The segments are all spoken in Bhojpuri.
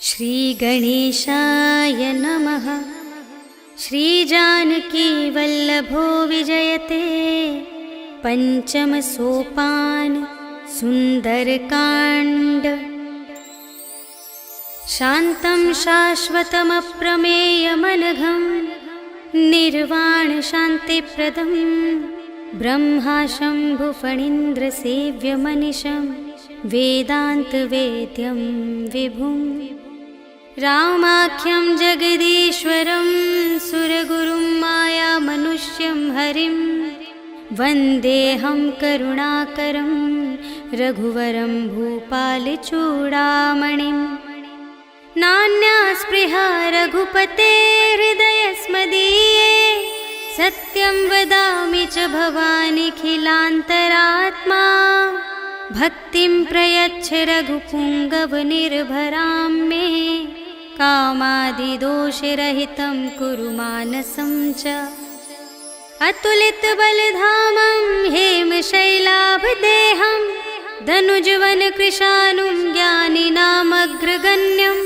श्रीगणेशाय नमः। श्रीजानकीवल्लभो विजयते पञ्चमसोपान सुन्दरकाण्ड। शान्तं शाश्वतमप्रमेयमनघं निर्वाणशान्तिप्रदं ब्रह्मा शम्भुफणीन्द्रसेव्यमनिशं वेदान्तवेद्यं विभुम् रामाख्यं जगदीश्वरं सुरगुरुं मायामनुष्यं हरिं वन्देऽहं करुणाकरं रघुवरं भूपालचूडामणिं। नान्या स्पृहा रघुपते हृदयस्मदीये सत्यं वदामि च भवानिखिलान्तरात्मा। भक्तिं प्रयच्छ रघुपुङ्गवनिर्भरां मे कामादिदोषरहितं कुरु मानसं च। अतुलितबलधामं हेमशैलाभदेहं धनुजवनकृशानुं ज्ञानिनामग्रगण्यं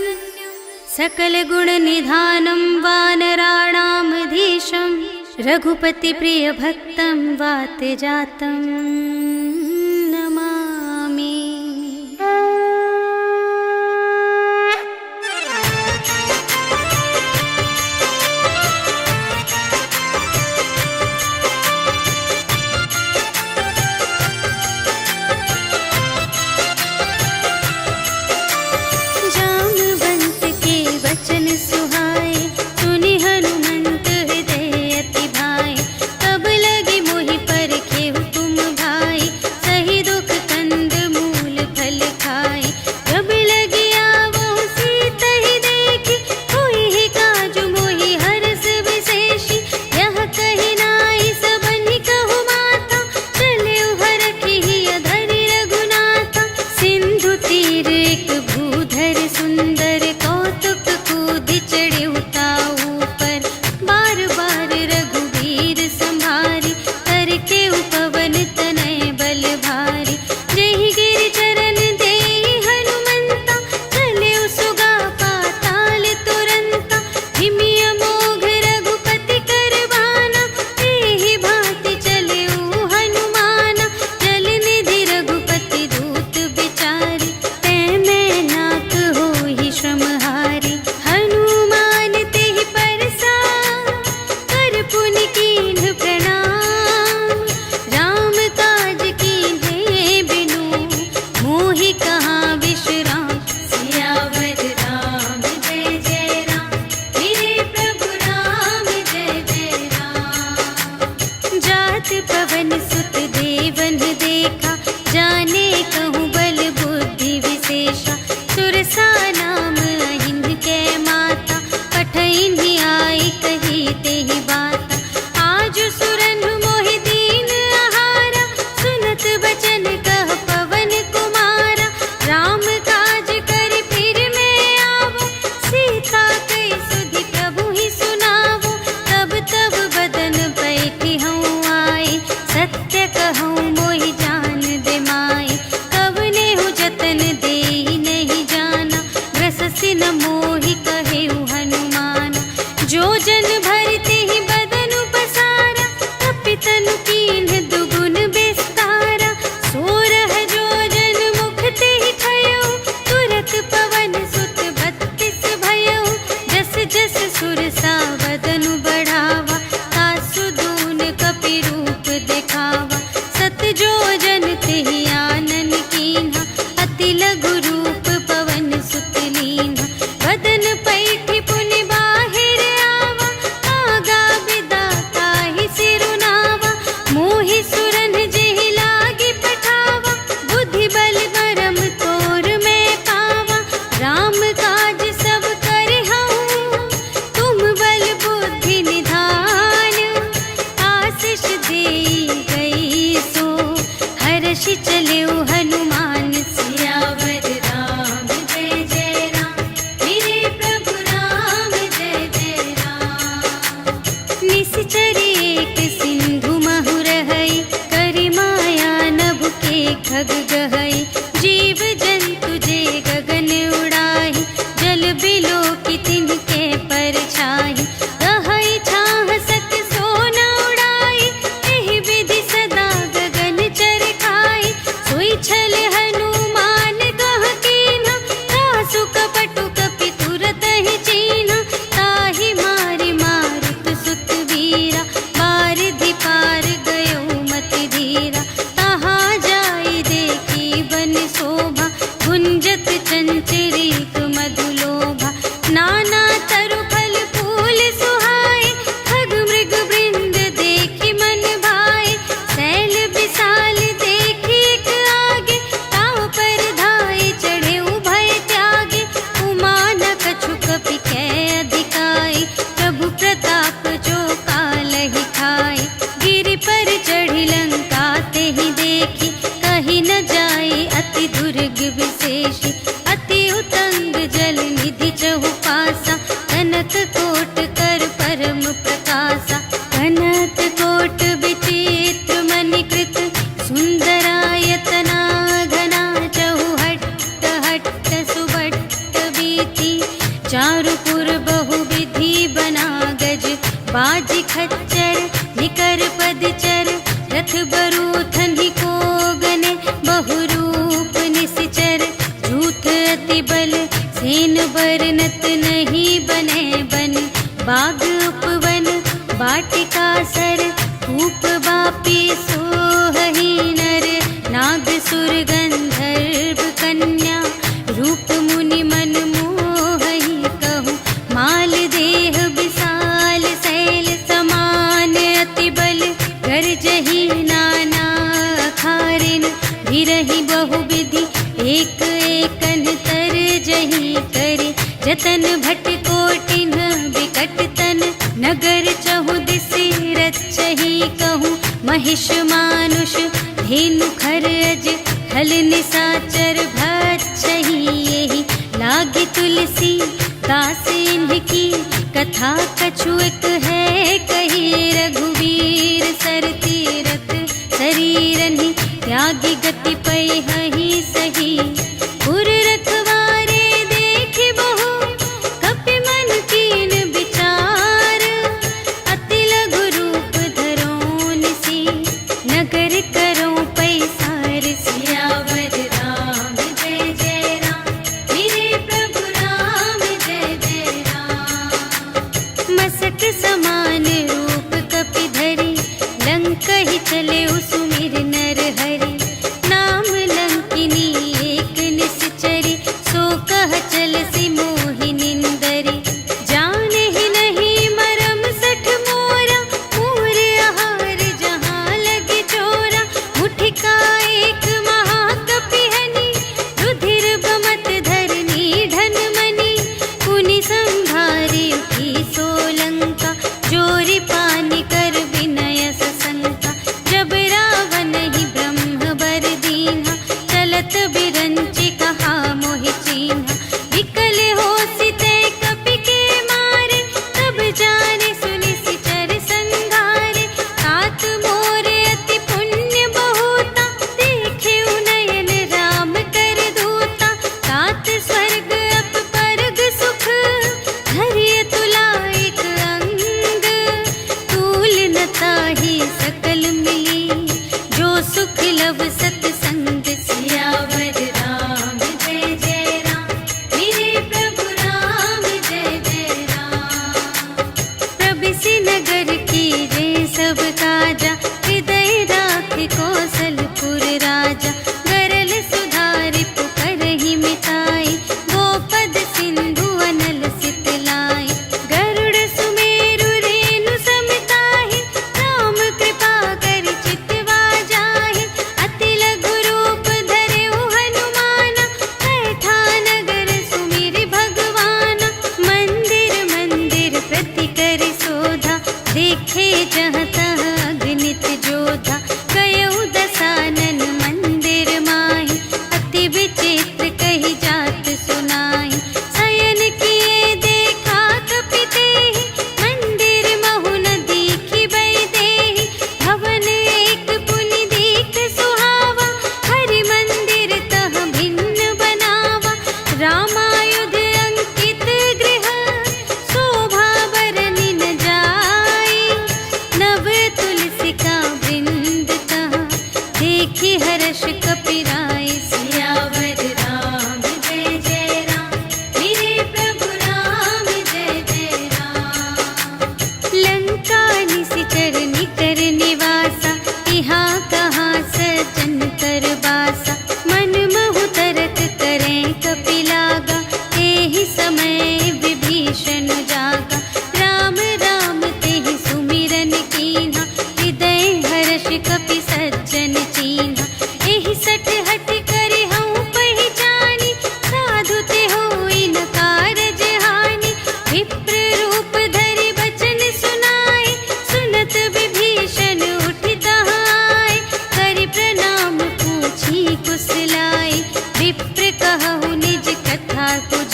सकलगुणनिधानं वानराणामधीशं रघुपतिप्रियभक्तं वातजातं नमामि। जामवंत के वचन सुहाए सुनि हनुमंत हृदय अति भाए। तब लगी मोहि परखे हुकुम भाई सही दुख कंद मूल फल खाए। जब लगी आवो सीत ही देखी कोई ही काज मोहि हरस विशेषी। यह कही नाई सबनि कहु माता चले हरखी अधरि रघुनाथा। सिंधु तीर एक भूधर सुंदर कौतुक कूदि चढ़े उताऊ पर। बार बार रघुवीर संभारी करके उपवन तनय बल भारी। जेहि गिरि चरण देहि हनुमंता चले सुगा पाताल तुरंता। हिमि अमोघ रघुपति कर बाना एहि भांति चले हनुमाना। जल निधि रघुपति दूत बिचारी तै मैं नाक होहि श्रमहारी। हनुमान तेहि परसा कर पुनि कीन्ह प्रणाम। राम काज कीन्हे बिनु मोहि कहाँ विश्राम। सियावर राम जय जय राम मेरे प्रभु राम जय जय राम। जात पवन सुत देवन देखा जाने कहूँ बल बुद्धि विशेषा। सुरसा नाम अहिन कै माता पठइन आई कही तेहि बाता। आज सुरन मोहि दीन आहारा सुनत बचन कह पवन कुमारा। राम काज करि फिर मैं आवो सीता कई सुधि प्रभु ही सुनावो। तब तब बदन बैठी हूँ आई सत्य कहूँ मोहि जान दे माई। कवने हूँ जतन देहि नहीं जाना चंचरीक मधुलोभा नाना तरु फल फूल सुहाए खग मृग वृंद देखि मन भाए शैल विशाल देखि एक आगे ताव पर धाये चढ़े उभय त्यागे उमा न कछु कपि कै अधिकाई प्रभु प्रताप जो कालहि खाए गिरि पर चढ़ी लंका ते ही देखी कही न जाए अति दुर्ग विशेषी अति उतंग जल निधि चहुपासा कनक कोट कर परम प्रकाशा कनक कोट विचित्र मणिकृत सुंदरायतना घना चहुहट्ट हट्ट सुबट्ट बीती चारुपुर बहुविधि बना गज बाजी खच्चर निकर पदचर रथ बरूथन ही को गने बहुरूप निश्चर झूठ अति बल सेन बरनत नहीं बने बन बाग उपवन वाटिका सर धूप बापी सोहहि नर नाग सुर गंधर्व कन्या रूप मुनि मन मोहहि कहूँ माल देह विशाल शैल समान अति बल गर्जहि नाना अखारिन भिरहि बहुविधि एक एकन तर जहि करे जतन भट कोटिन विकट तन नगर चहु दिसि रचहि कहूँ महिष मानुष धेनु खर अज खल निसाचर भक्षहि यहि लागे तुलसी दास इनकी कथा कछुएक है कही रघुवीर सर तीरथ शरीरनि त्यागी गति पै हहि सही पुर रखवारे देखि बहु कपि मन कीन विचार अति लघु रूप धरो निसी नगर करो पैसार सियावर राम जय जय राम मेरे प्रभु राम जय जय राम मसक समान रूप कपि धरि लंक ही चले सुमिर नर हरि नाम लंकिनी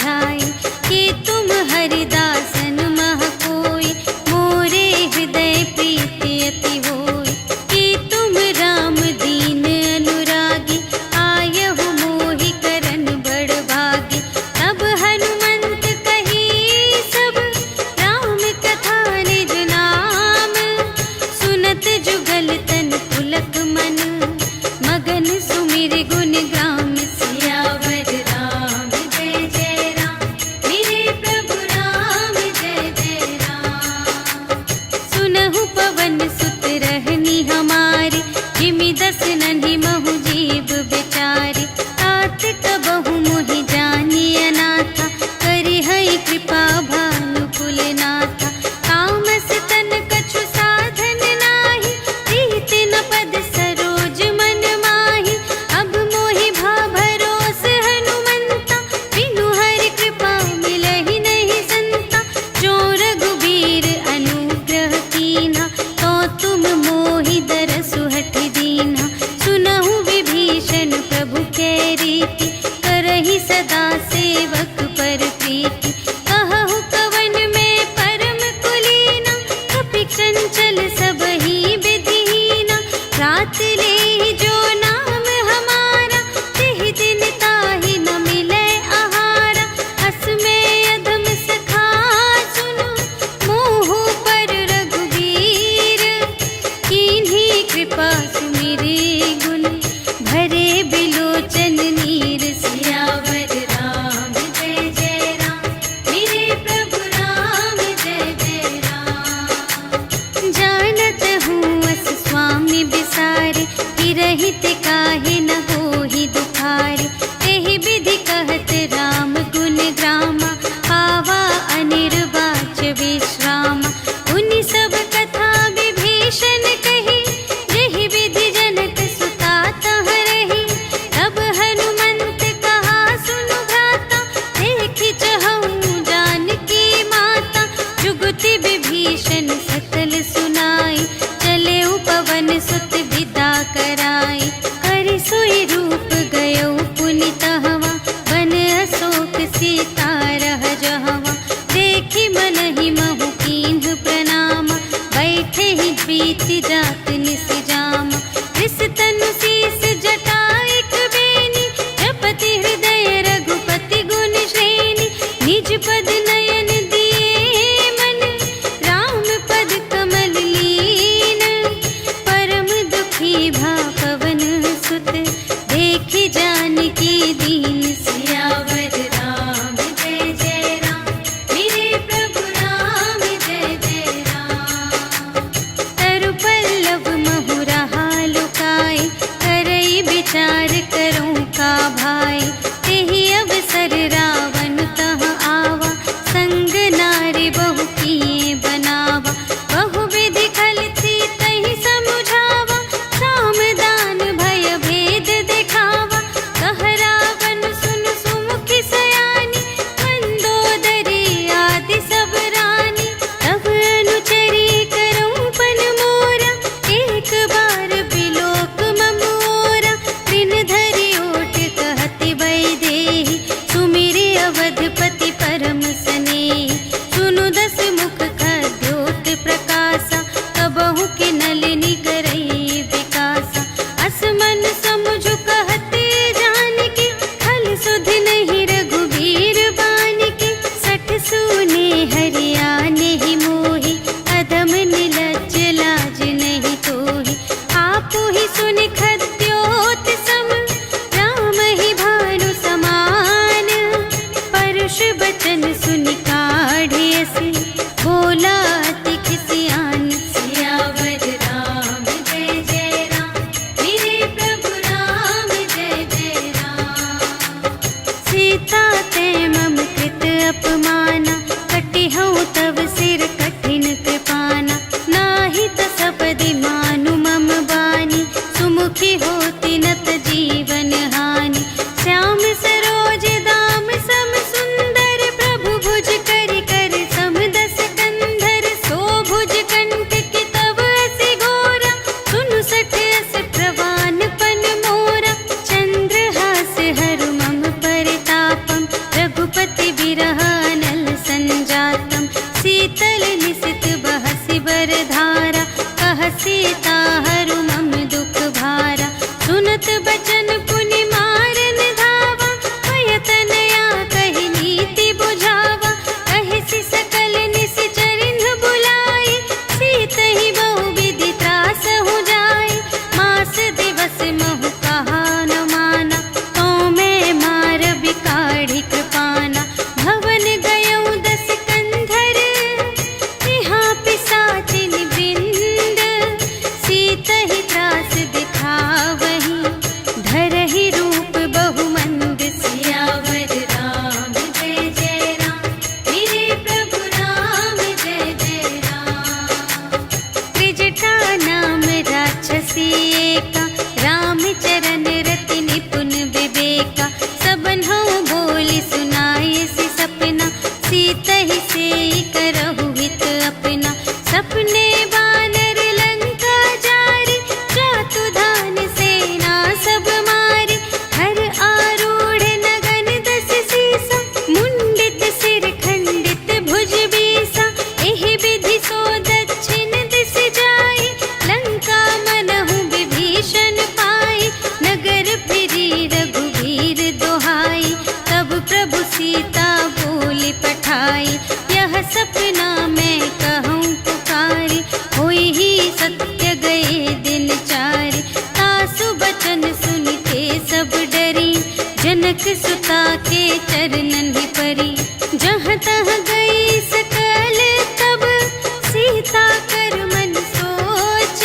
समझाए कि तुम हरिदासन मह कोई, मोरे हृदय प्रीति अति होय। कि तुम राम दीन अनुरागी, आयहु मोहि करन बड़ भागी। तब हनुमंत कही सब राम कथा निज नाम, सुनत जुगल तन पुलक मन, मगन सुमिर गुण ग्राम। सियावर राम जय जय राम, मेरे प्रभु राम जय जय राम। सुनहु पवन सुत रहनी हमारी, जिमि दस नन्हि महु जीव बिचारी। तात कबहु मोहि जानिय नाथा, करिहै कृपा भानु कुलनाथा। तामस तन कछु साधन नाही, प्रीति न पद सरोज मन माही। अब मोहि भा भरोस हनुमंता, बिनु हरि कृपा मिलहि नहीं संता। जो रघुबीर अनुग्रह कीन्हा, तो तुम मोहि दरसु हठि दीन्हा। सुनहु विभीषण प्रभु कै रीति, करहि सदा सेवक पर प्रीति। कहहु कवन में परम कुलीना, कपि चंचल सबहि विधिहीना। रात लेहि जो नाम हमारा, तिहि दिन ताहि न मिलै आहारा। अस में अधम सखा सुनो, मोहु पर रघुबीर। कीन्ही कृपा सुमिरि गुण, भरे बिलोचन नीर। सियावर राम जय जय राम, मेरे प्रभु राम जय जय राम। जानत हूँ अस स्वामी बिसारे, हिरहित काहे न होहि दुखारे। एहि विधि कहत राम गुण ग्रामा, पावा अनिर्वाच विश्रामा। उनि सब कथा विभीषण कही, जेहि विधि जनक सुता तह रही। तब हनुमंत कहा सुनु भ्राता, देखि चहऊँ जानकी माता। जुगति विभीषण सकल सुनाई, चले पवन सुत विदा कराई। करि सोई रूप गयो पुनि तहवा, वन अशोक सीता रह जहवा। देखि मनहि महु कीन्ह प्रणामा, बैठे ही प्रीति जात निस जामा। रिस तनु शीस जटा एक बेनी, जपति हृदय रघुपति गुण श्रेणी। निज पद नयन दिए मन, राम पद कमल लीन। परम दुखी भा पवन सुत, देखि जानकी दीन। सियावर राम जय जय राम, मेरे प्रभु राम जय जय राम। तरु पल्लव महु रहा लुकाई, करई विचार करूँ का भाई। तेहि अवसर रावण तह आवा, संग नारी बहु किए बनावा। बहु विधि खल थी तहि समुझावा, साम दान भय भेद दिखावा। कह रावण सुन सुमुखि सयानी, मंदोदरी आदि सब रानी। तब अनुचरी करऊँ पन मोरा, एक बार बिलोक ममोरा। दिन धरि ओट कहति वैदेही, सुमिरि अवधपति परम स्नेही। सुनु दस मुख खद्योत प्रकाशा, कबहु के नलिनी करई विकासा। अस मन समुझु कहते जानकी, खल सुध नहीं रघुबीर बानिकी। सठ सूने हरियाने ही मोहि, अधम निलज्ज लाज नहीं तोहि। आपु ही सुनि खद्योत सम, राम ही भानु समान। परुष बचन सुनि काढ़िय से, बोला अति खिसियान। सियावर राम जय जय राम, मेरे प्रभु राम जय जय राम। सीता ते मम कृत अपमाना, कटिहउँ तव सिर कठिन कृपाना। नाही त सपदि मानु मम बानी, सुमुखी होति नत जीवन हानि। श्याम सरोज दाम सम सुंदर, प्रभु विरह अनल संजातम, शीतल निशित बहसि बरधारा, कह सीता हरु मम दुख भारा। सुनत बचन पुनि मारन धावा, भय तनया कहि नीति बुझावा। कहि सकल निश्चरिन्ह बुलाई, सीतहि बहु विधि त्रास हो जाई। मास दिवस महु कहा न माना, तो मैं मार बिकाढ़ी कृपाना। भवन गयौ दस कंधर, यहाँ पिसाचिन वृंद। सीतहि त्रास दिखावही, धरहि रूप बहुमंद। सियावर राम जय जय राम, मेरे प्रभु राम जय जय राम। त्रिजटा नाम राक्षसी एका, राम चरण रति निपुण विवेका। सबन्हु बोली सुनाए सि सपना, सीतहि सेई करहु हित अपना। सपने बानर लंका जारी, जातु धान सेना सब मारी। हर आरूढ़ नगन दस सीसा, मुंडित सिर खंडित भुज बीसा। एहि विधि सो दक्षिण दिस जाई, लंका मनहु विभीषण पाई। नगर फिरी रघुवीर दोहाई, तब प्रभु सीता बोली पठाई। यह सपना मैं कहूँ पुकारी, होई ही सत्य गए दिन चारि। तासु बचन सुनिते सब डरी, जनक सुता के चरणन ही परी। जहाँ तहाँ गई सकल तब, सीता कर मन सोच।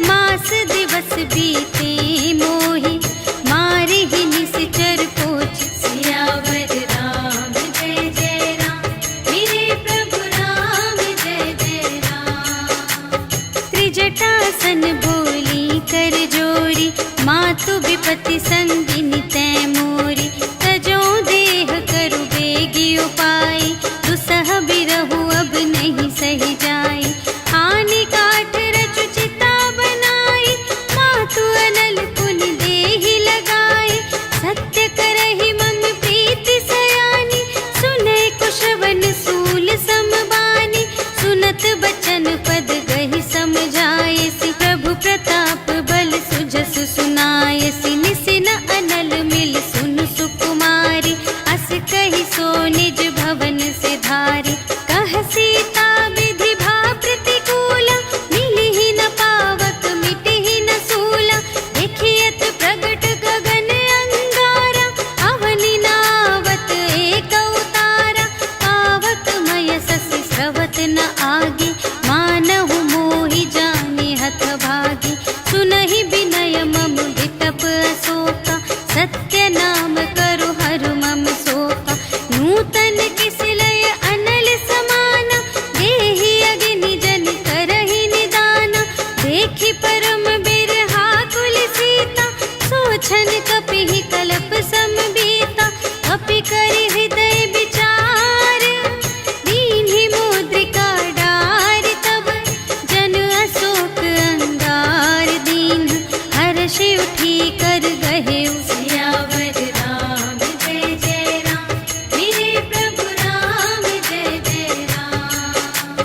मास दिवस बीते मोहि, मारे ही निश्चर पोछ। सियावर राम जय जय राम, मेरे प्रभु राम जय जय राम। त्रिजटासन बोली कर जोरी, मातु विपति संगिनी तै मोरी। तजो देह करु बेगी उपाय, दुसह बिरहु अब नहीं सही जाई। आने काठ रचु चिता बनाई, मातु अनल पुनि देहि लगाई। सत्य करहि मम प्रीति सयानी, सुनै कुशवन सूल समबानी। सुनत बचन पद गहि समझायसि, प्रभु प्रताप बल सुजसु सुनायसि। निसिन अनल मिल सुन सुकुमारी, अस कहि सो निज भवन से धारी। कह सीता विधि भा प्रतिकूला, मिलिहि न पावक मिटिहि न सूला। देखियत प्रगट गगन अंगारा, अवनि नावत एक अवतारा। पावक मय ससि स्रवत न आगे, मानहु मोहि जानि हत भागी। सुनहि विनय मम विटप अशोका, सत्य नाम करु हरु मम शोका। नूतन किस लय अनल समाना, देहि अग्नि जन करहि निदाना। देखि परम बिरहा कुल सीता, सोछन कपिहि कलप समबीता। कपि करि हृदय विचार, दीन्हि मुद्रिका डारि। तब जन अशोक अंगार दीन, हर्षि उठी कर गहेउ। सियावर राम जय जय राम, मेरे प्रभु राम जय जय राम।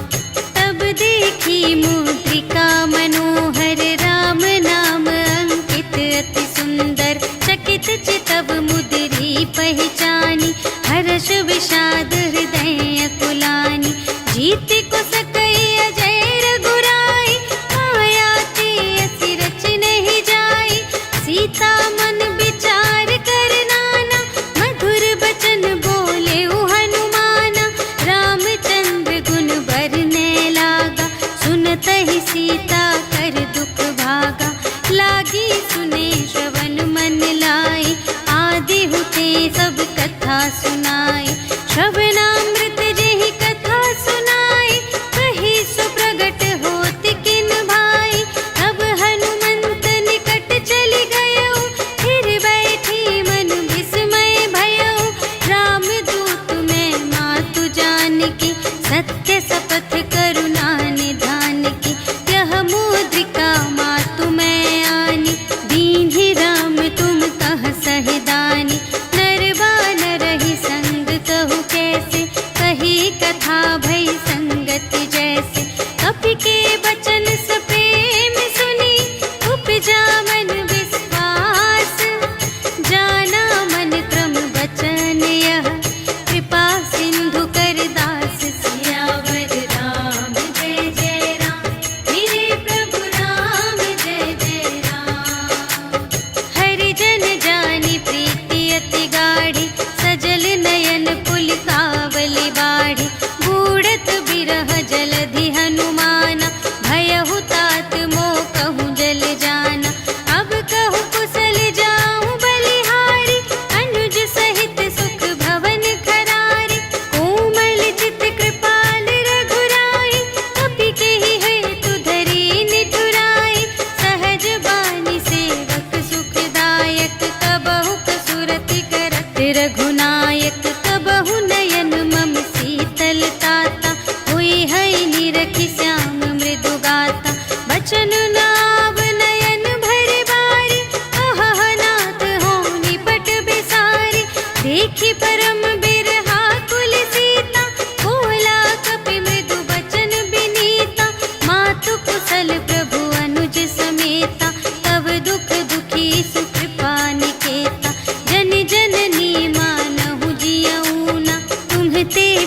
तब देखी मुद्रिका मनोहर, राम नाम अंकित अति सुंदर। चकित चितव मुद्री पहचानी, हर्ष विषाद हृदय कुलानी। जीति को सकई अजय रघुराई, माया ते असि रच नहीं जाई। सीता मन विचार कर नाना, मधुर बचन बोले हनुमाना। रामचंद्र गुण बरने लागा, सुनतहि सीता कर दुख भागा। लागी सुने श्रवण मन लाई, आदि हुते सब कथा सुनाई। श्रवणामृत जेहि कथा सुनाई, कही सो प्रगट होत किन भाई। तब हनुमंत निकट चली गयो, फिर बैठी मन विस्मय भयो। रामदूत मैं मातु जानकी, सत्य शपथ करुणा निधान की। यह मुद्रिका मातु मैं आनी, दीन्हि राम तुम कह सहिदानी। नर बानर ही संग कहु के,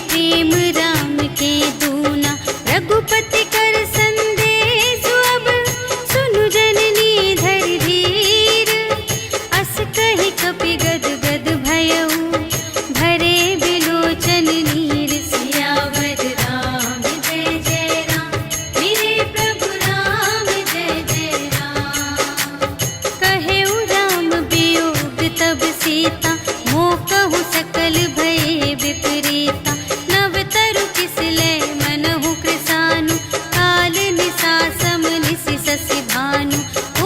प्रेम राम के दूना। रघुपति कर संदेश अब सुनु जननी धर धीर। अस कहि कपि गद गद भयउ भरे बिलोचन नीर। सियावर राम जय जय राम, मेरे प्रभु राम जय जय राम। कहेउ राम वियोग तब सीता, मोह कहु सकल भये विपरीता। नव तरु किस लय मनहु कृसानु, काल निसा सम निसि शशि भानु।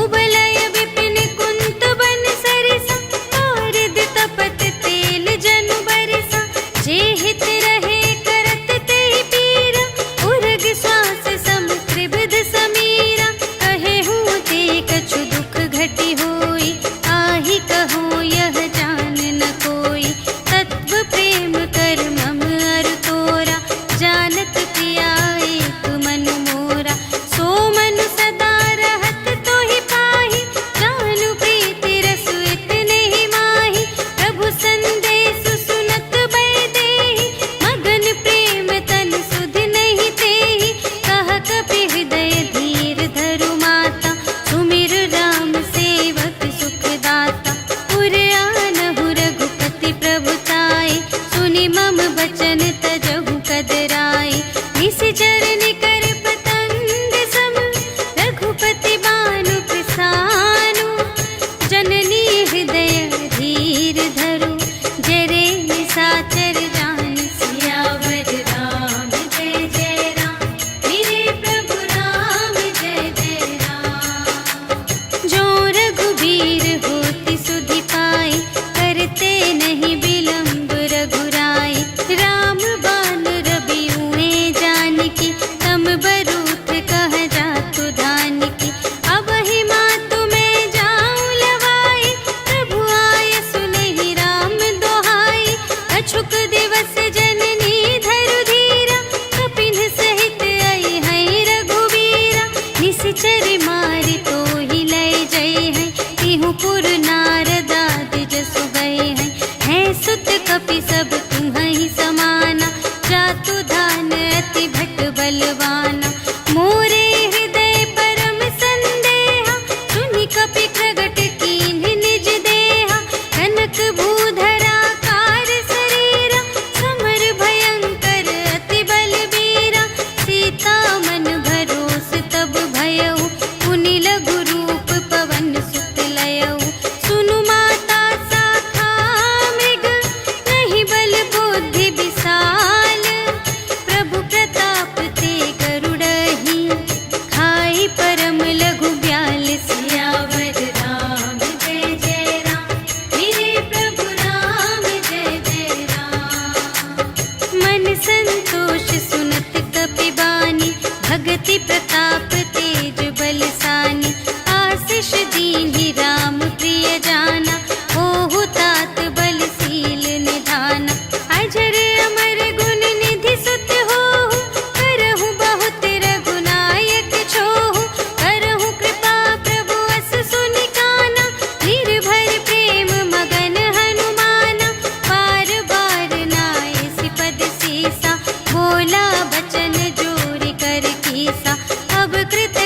उबलय विपिन कुंत बन सरिसा, औरद तपत तेल जनु बरिसा। जे हित रहे करत तेहि पीरा, उरग श्वास सम त्रिविध समीरा। कहेहु ते कछु दुख घटी होई, आहि कहो यह जान न कोई। तत्व प्रेम कर मम अरु तोरा, जानत पिया एक मनु मोरा। सो मनु सदा रहत तोहि पाहि, जानु प्रीति रसु इतने ही माहि। प्रभु संदेश सुनत बै देहि, मगन प्रेम तन सुध नहीं तेहि। कह कपि हृदय धीर धरु माता, सुमिर राम सेवक सुख दाता। पुर आनहु रघुपति प्रभुताई, सुनि मम बचन तजहु कदराई। निशिचर निकर पतंग सम, रघुपति बानु प्रसानु। जननी हृदय धीर धरु, जरे निशाचर जान। सियावर राम जय जय राम, मेरे प्रभु राम जय जय राम। जो रघुबीर होति सुधि पाई, करते नहीं विलंब रघुराई। राम बान रबिउए जानकी, तम बरूथ कह जातु धानकी। अब ही मातु मैं जाऊं लवाई, प्रभु आय सुनहि राम दोहाई। अछुक दिवस जननी धरु धीरा, कपिन सहित आई हैं रघुवीरा। निशिचर मारि तोहि लय जय हैं, तिहु पुर नारद आदि जसु गए हैं। हैं सुत कपि सब तुम्हि समाना, जातु धान अति भट बलवाना। मोरे हृदय परम संदेहा, सुनि कपि प्रगट कीन्ह निज देहा। कनक भूधरा कार शरीरा, समर भयंकर अति बलबीरा। सीता मन भरोस तब भयउ, पुनि लघु रूप पवन सुत लयउ। सुनु माता शाखा मृग, नहीं बल बुद्धि विशाल। प्रभु प्रताप ते गरुड़हि, खाई परम लघु ब्याल। सियावर राम जय जय राम, मेरे प्रभु राम जय जय राम। मन संतोष सुनत कपि बानी, भगति प्रताप तेज बलसानी। आशीष दीन्हि राम प्रिय जाना, ओहु तात बलशील निधाना। अजर अमर गुण निधि सुत होहु, करहु बहुत रघुनायक छोहु। करहु कृपा प्रभु अस सुनि काना, निर्भर प्रेम मगन हनुमाना। बार बार नायसि पद सीसा, बोला बचन जोरि कर कीसा। अब कृत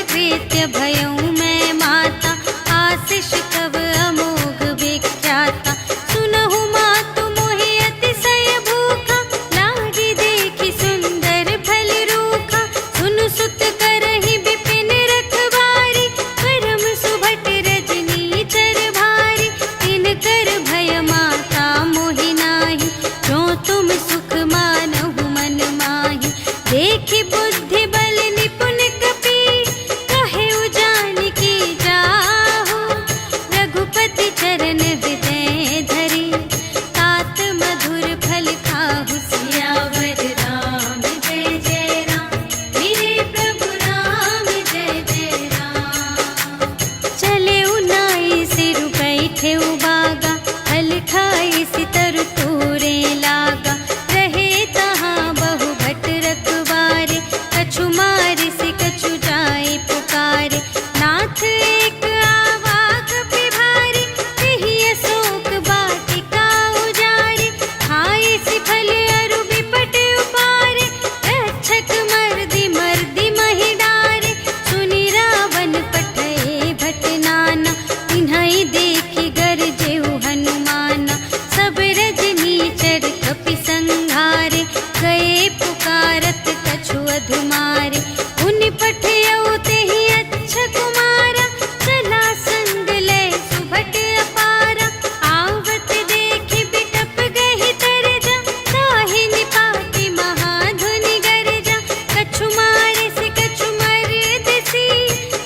गए पुकारत कछु अधुमारे। उनि पठियौ तेहि अच्छा कुमारा, चला संग लय सुभट अपारा। आवत देखि बिटप गहि तरजा, ताहि निपाति महाधुनि गरजा। कछु मारे से कछु मरदसी,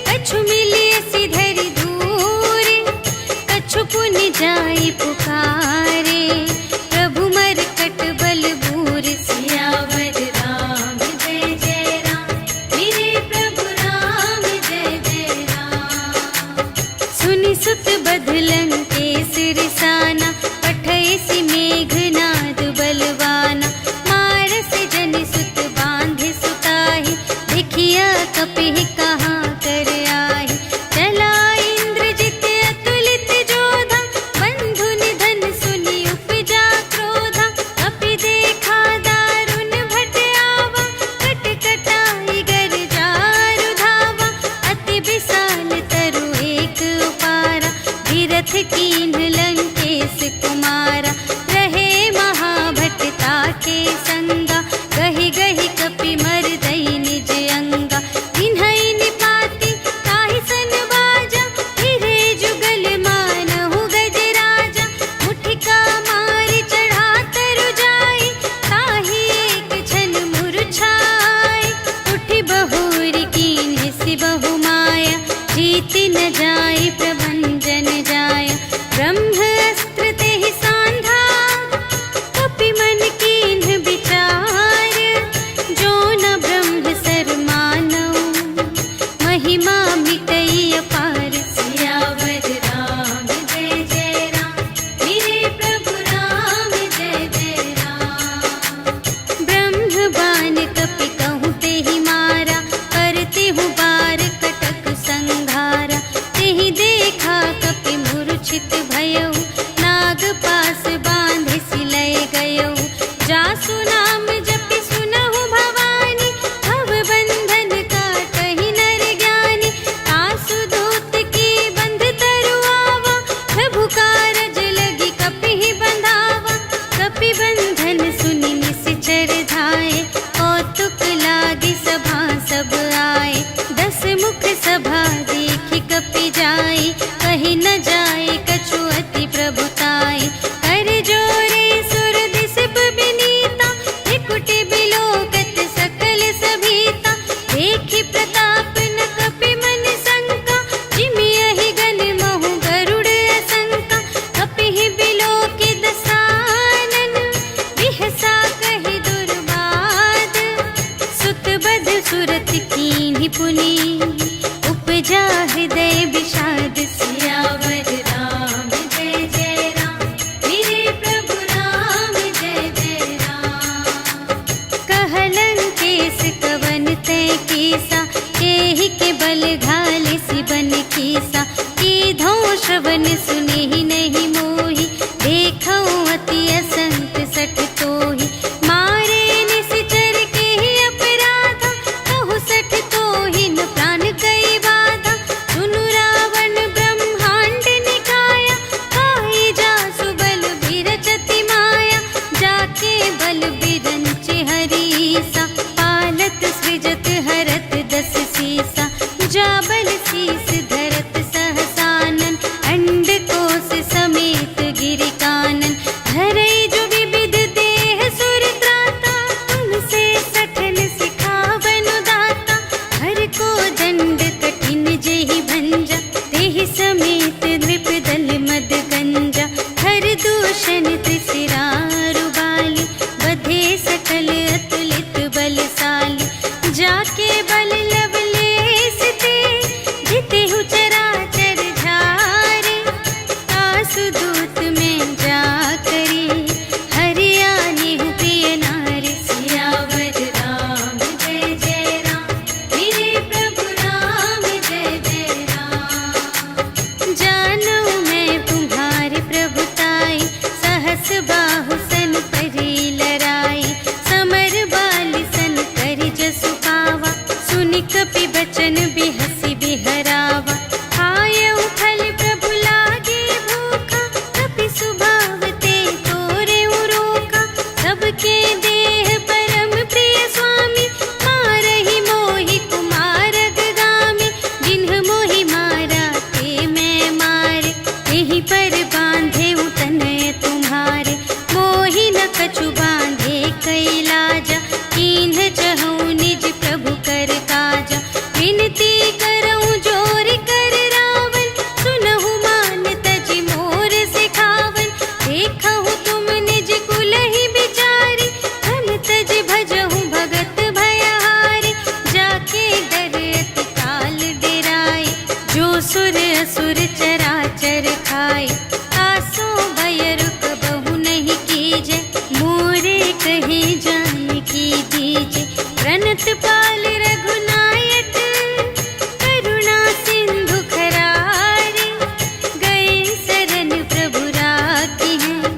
कछु मिलियसि धरि दूर। कछु पुनि जाई पुकारे, प्रभु मरकट बल बूर। सियावर राम जय जय राम, मेरे प्रभु राम जय जय राम। सुनि सुत बदलन के सिरसाना, पठैसि मेघनाद बलवाना। मारस जनि सुत बांधे सुताहि, देखिया कपिहि कहाँ कर आहि। चला इंद्रजित अतुलित जोधा, बंधु निधन सुनि उपजा क्रोधा। कपि देखा दारुण भट आवा, कट कटाई गरजारु धावा। अति विशाल तरु एक उपारा, विरथ कीन्ह लंकेश कुमारा। रहे महाभट ताके संगा, गहि गहि कपि मरदई निज अंगा। तिन्है निपाति ताहि सन बाजा, फिरे जुगल मानहु गजराजा। मुठिका मारि चढ़ा तरु जाई, ताहि एक क्षण मुरझाई। उठि बहुरी कीन्ह सि बहु माया, जीति न जाई प्रभंजन जाया। ब्रह्म अस्त्र तेहि सांधा, कपि मन कीन्ह विचार। जो न ब्रह्म सर मानौ, महिमा मिटई अपार। सियावर राम जय जय राम, मेरे प्रभु राम जय जय राम। ब्रह्म बाण कपि कहूँ तेहि मारा, करतेहु बार कटक संघारा। तेहि देखा कपि मूर्छित भयउ, नाग पास बांधे सिलय गयौ। जासु नाम जपि सुनहु भवानी, भव बंधन काटहि नर ज्ञानी। आसु दूत की बंध तरु आवा, प्रभु कारज लगी कपिहि बंधावा। कपि बंधन सुनि निश्चर धाये, कौतुक लागी सभा सब आए। 10 मुख सभा देखि कपि जाई, कहि न जाए कछु अति प्रभुताई। कर जोरे सुर दिसप बिनीता, त्रिकुटि बिलोकत सकल सभीता। देखि प्रताप न कपि मन शंका, जिमियहि गन महु गरुड़ असंका। कपिहि बिलोकि दसानन, बिहसा कहि दुर्बाद। सुत बध सुरत कीन्हि पुनि, उपजा हृदय विषाद। सियावर राम जय जय राम, मेरे प्रभु राम जय जय राम। कहलन केस कवन तै कीसा, केहि के बल घाले सि बन कीसा। कीधौं श्रवण सुनेहि नहीं मोहि, देखौं अति असंत सठ तोहि। मारे निश्चर केहि अपराधा, कहु सठ तोहि न प्राण कई बाधा। सुनु रावण ब्रह्मांड निकाया, खाई जासु बल बिरचति माया। जाके बल बिरंचि हरीसा, पालत सृजत हरत 10 सीसा। जा बल शीस धरत सहसानन, अंड कोश समेत गिरि कानन। धरई जो विविध देह सुर त्राता, तुमसे सठन सिखावनु दाता। हर को दंड कठिन जेहि भंजा, तेहि समेत नृप दल मद गंजा। हर दूषण त्रिशिरारु बाली, बधे सकल अतुलित बलशाली। जाके बल लवलेस ते, जितेहु चराचर झारे। आसु दूत में जा करी, हरियानेहु प्रिय नारी। सियावर राम जय जय राम, मेरे प्रभु राम जय जय राम। जानऊ मैं तुम्हारी प्रभुताई, सहस बाहु सन परी लराई। समर कहे जानकी दीजे, प्रणत पाल रघुनायक, करुणा सिंधु खरारे, गए शरण प्रभु राखी हैं,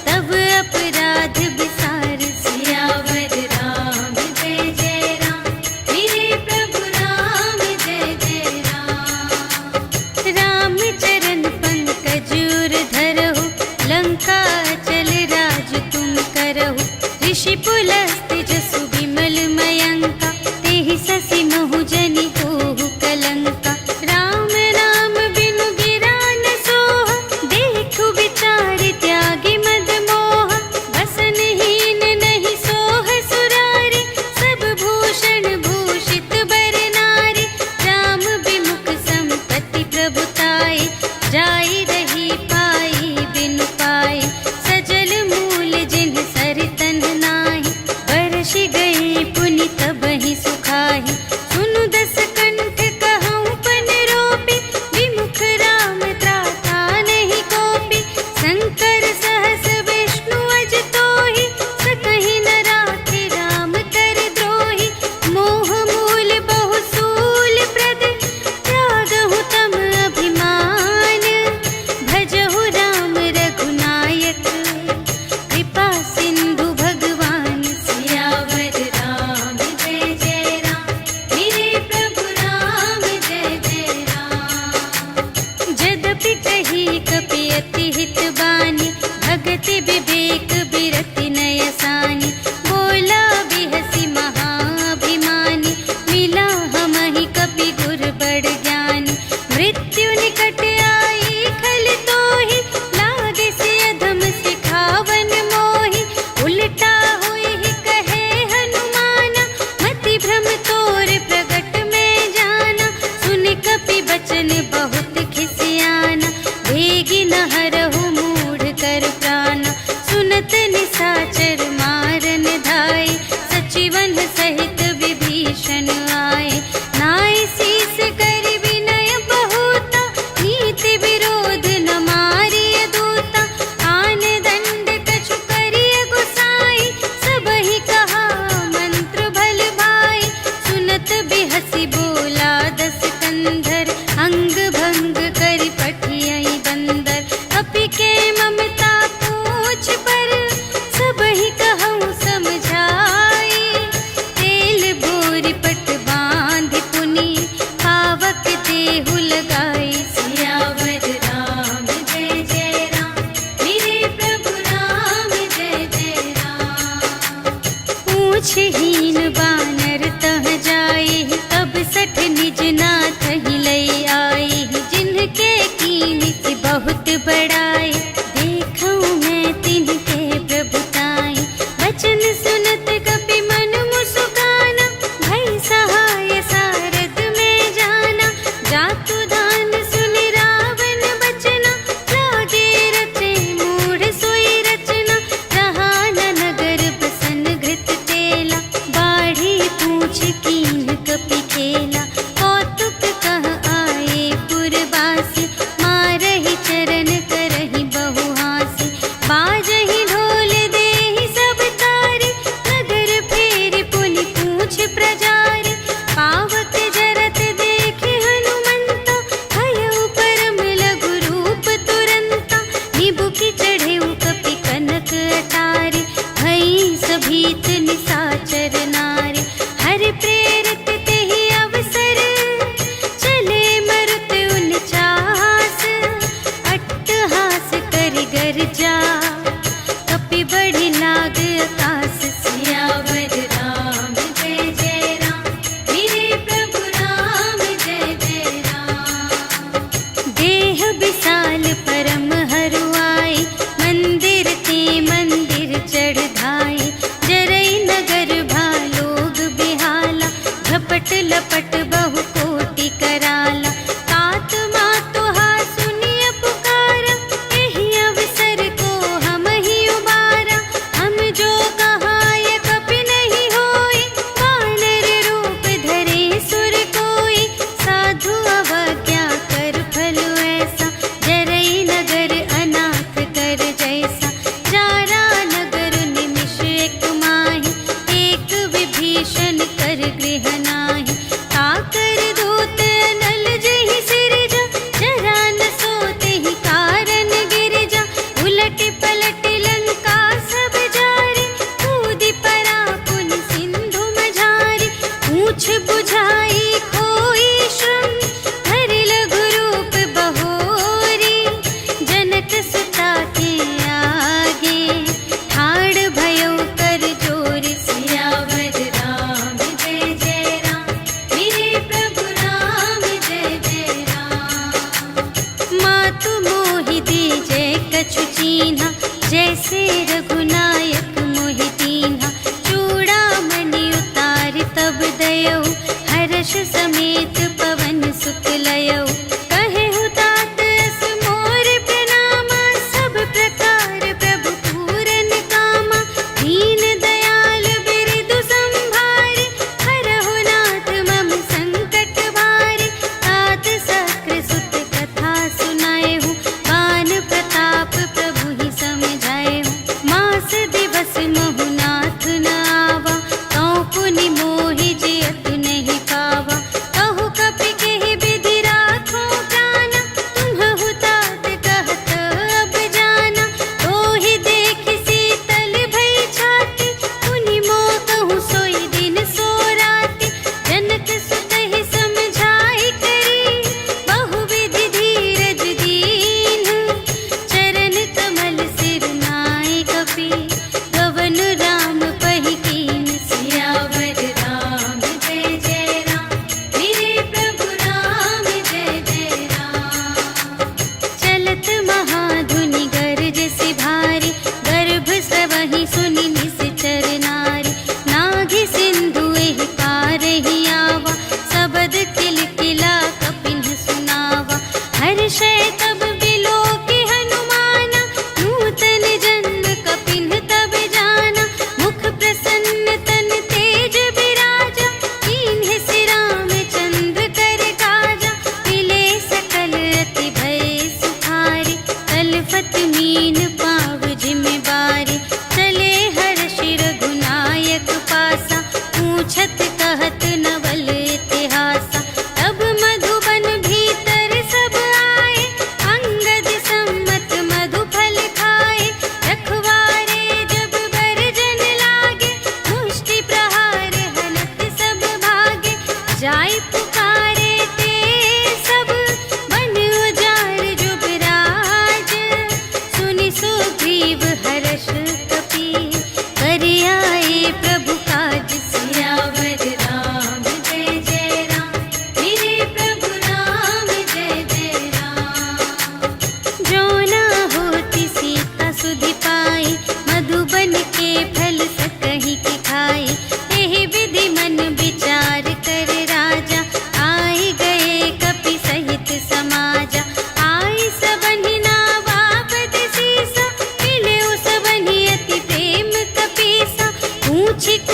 तब अपराध बिसार। सियावर राम जय जय राम, मेरे प्रभु राम जय जय राम। राम चरण पंकज उर धरहु, लंका चल राज तुम करहु। ऋषि पुलस्त जसु विमल मयंका, तेहि ससि महु जनि होहु कलंका। राम नाम बिनु गिरा न सोहा, देखु विचार त्यागी मद मोह। बसनहीन नहीं सोह सुरारी, सब भूषण भूषित बर नारी। राम विमुख संपत्ति प्रभुताई, जाई रही पाई बिनु पाई। सजल मूल जिन्ह सरतन नाही, बरषि गए पुनि तबहि सुखाहि। सुनु दस कंठ कहऊँ पन रोपी, विमुख राम त्राता नहीं कोपी। शंकर सहस विष्णु अज तोहि, सकहि न राखे राम कर द्रोही। मोह मूल बहु सूल प्रद, त्यागहु तम अभिमान। भजहु राम रघुनायक, कृपा सिंधु भगवान। सियावर राम जय जय राम, मेरे प्रभु राम जय जय राम। जदपि कही कपि अति हित बानी, भगति विवेक बिरति नय सानी। बोला बिहसी महाभिमानी, मिला हमहि कपि गुर बड़ ज्ञानी। मृत्यु निकट आई खल तोहि, लागे से अधम सिखावन मोहि। उलटा हुई कहे हनुमाना, मति भ्रम तोर प्रगट में जाना। सुन कपि बचन बहुत खिसियाना, भेगी न हरहु मूढ़ कर प्राणा। सुनत निशाचर मारन धाय, सचिवन सहित विभीषण आए। नाय शीस कर विनय बहुता, नीति विरोध न मारिय दूता। आन दंड कछु करिय गुसाई, सबहि कहा मंत्र भल भाई। सुनत बिहसी बोला दस कंधर, अंग भंग करि पठियहि बंदर। अपि के ममता पूछ पर, सबहि कहऊँ समझाई। तेल बोरि पट बाँधि पुनि, पावक देहु लगाई। सियावर राम जय जय राम, मेरे प्रभु राम जय जय राम। पूछहीन बानर तह जाई, तब सठ निज नाथ ही लई आई। जिनके कीमत बहुत बड़ाई, देखऊँ मैं तिनके प्रभुताई। वचन सुनत कपि मन मुसुकाना, भई सहाय सारथ में जाना। जातु दान सुनि रावण बचना, लागे रचे मूढ़ सोई रचना। रहा न नगर बसन घृत तेला, बाढ़ी पूछ कीन कपि खेला। कौतुक कह आए पुरवासी, मारहि चरण करहि बहु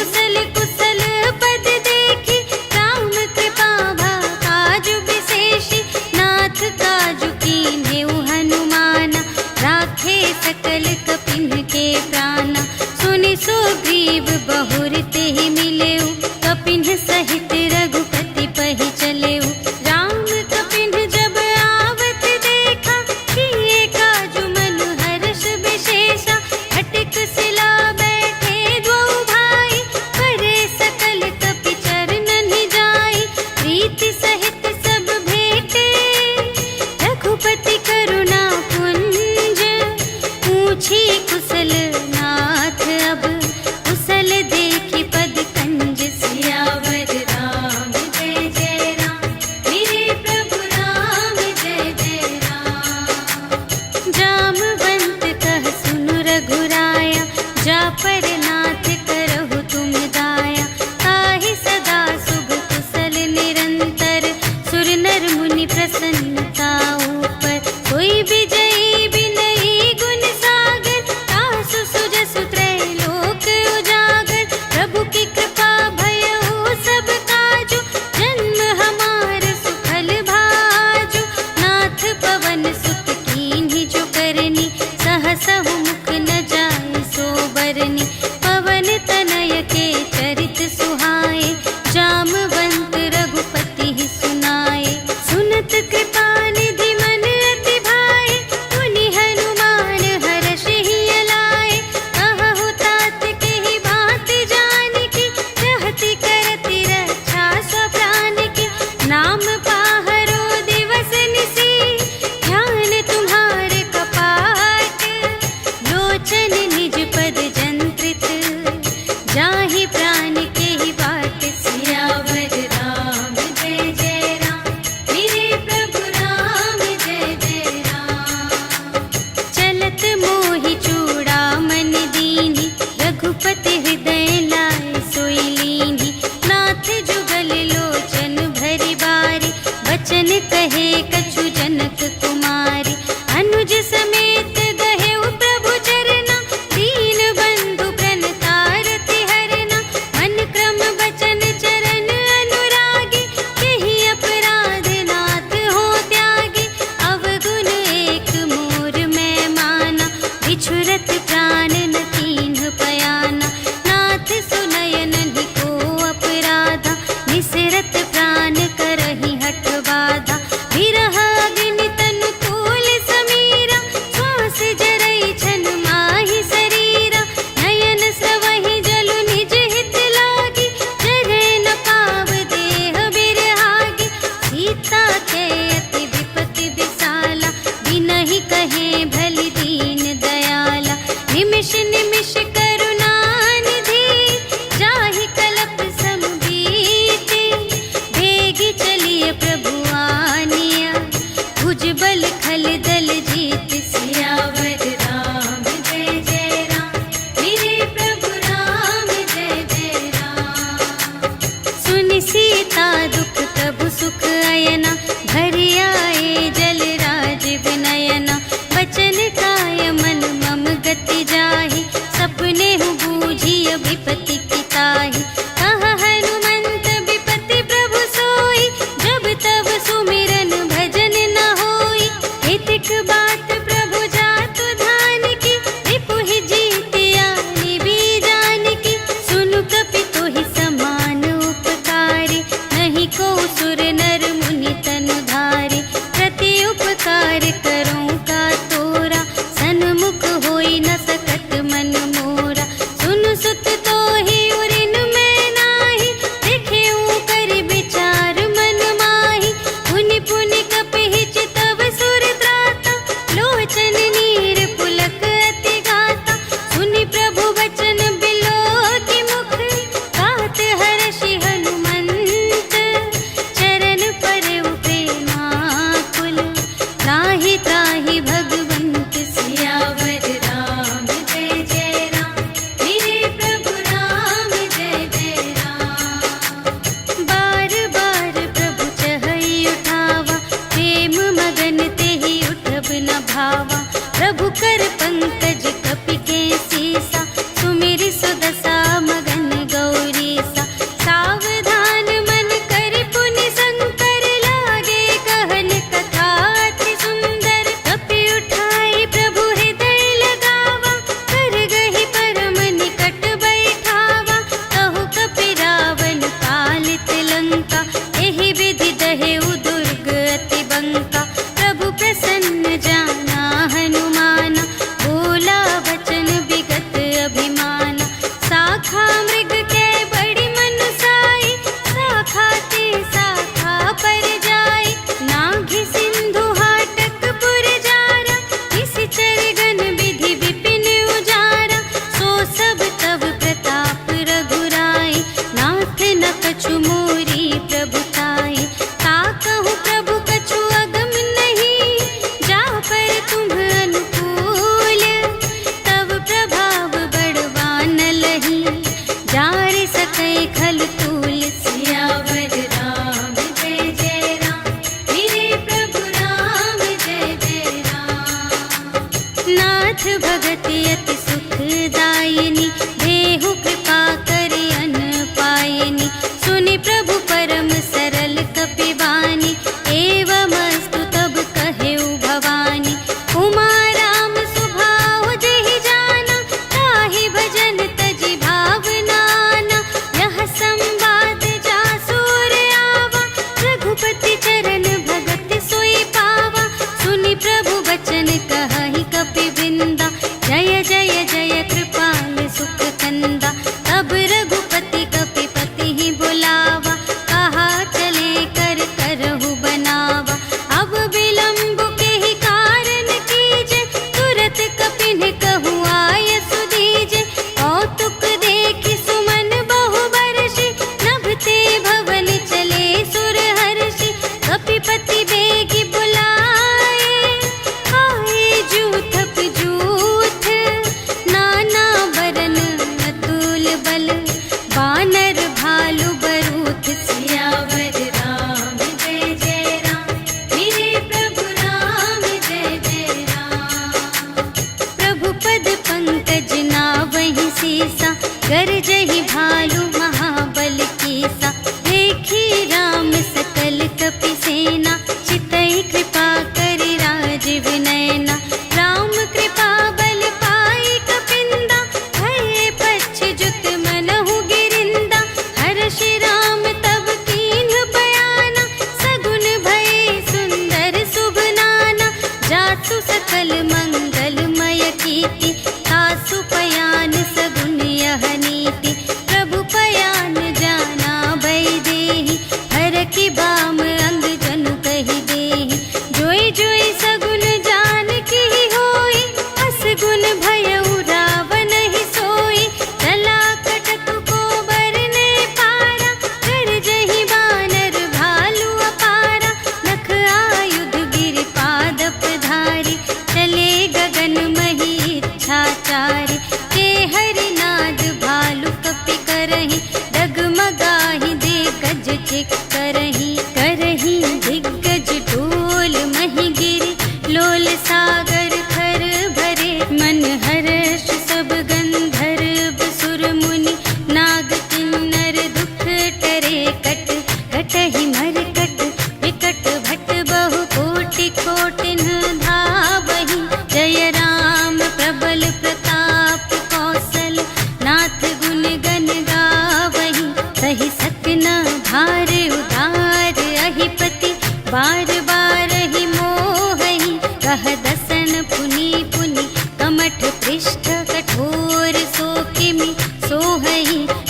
कुशल कुशल पद देखी, राम कृपा भा काजु विशेषी, नाथ काजु कीन्हेउ हनुमाना, राखे सकल कपिन के प्राणा। सुनि सुग्रीव बहुर तेहि मिलेउ, कपिन सहित रघुपति पहि चलेउ। राम कपिन जब आवत देखा, किए काजु मनु हर्ष विशेषा। हटिक सिला बैठे द्वौ भाई, करे सकल कपि चरणन जाई। प्रीति सहित सब भेटे, रघुपति करुणा पुंज। पूछी कुशल नाथ अब, कुशल देखि पद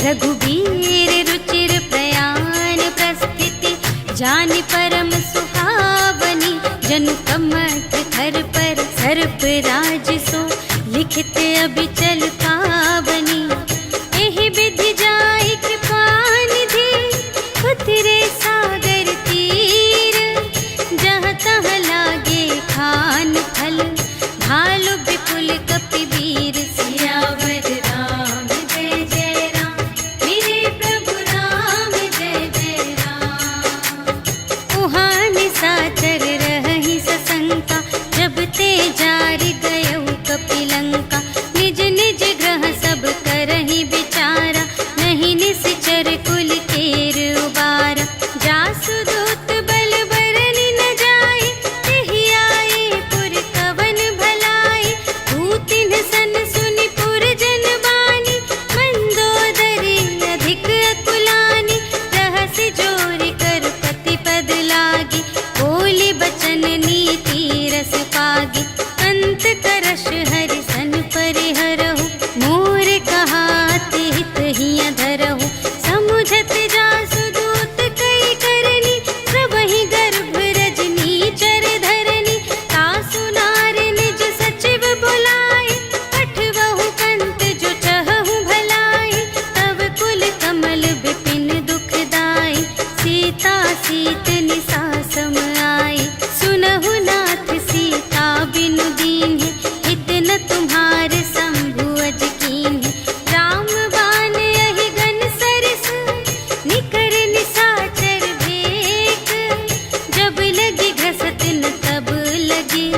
रघुबीर रुचिर प्रयाण प्रस्थिति, जानि परम सुहावनी। जनु कमठ धर पर सर्प राज सो, लिखित अबिचल पावनी। एहि विधि जाहि कृपा निधि, उतरे सागर तीर। जहाँ तहाँ लागे खान फल, भालु विपुल कपिवीर। सियावर राम जय जय राम, मेरे प्रभु राम जय जय राम। उहाँ निशाचर रहहि सशंका, जब ते जार गयउ कपिलंका। निज निज ग्रह सब करहि विचारा, नहीं निश्चर कुल केर उबारा। जासु दूत बल बरनि न जाए, तेहि आए पुर कवन भलाई। भूतिन सन सुनि पुर जन बानी, मंदोदरी अधिक अकुलानी। रहसि जोरि कर पति पद लागी, बोली बचन नीति रस पागी। अंत करश हरि सन परिहरहु, मोर कहाति हित हिया धरहु। समुझत जासु दूत कई करनी, सबहि गर्भ रजनी चर धरनी। तासु नार निज सचिव बुलाए, पठबहु कंत जो चहहु भलाई। तब कुल कमल विपिन दुखदाई, सीता सीत निसा सम आई। सुनहु नाथ सीता बिनु दीन्हि, हित न तुम्हारे शंभु अज कीन्हि। राम बाण यहि गन सरस, निकर निशाचर भेक। जब लगी घसत न तब लगी,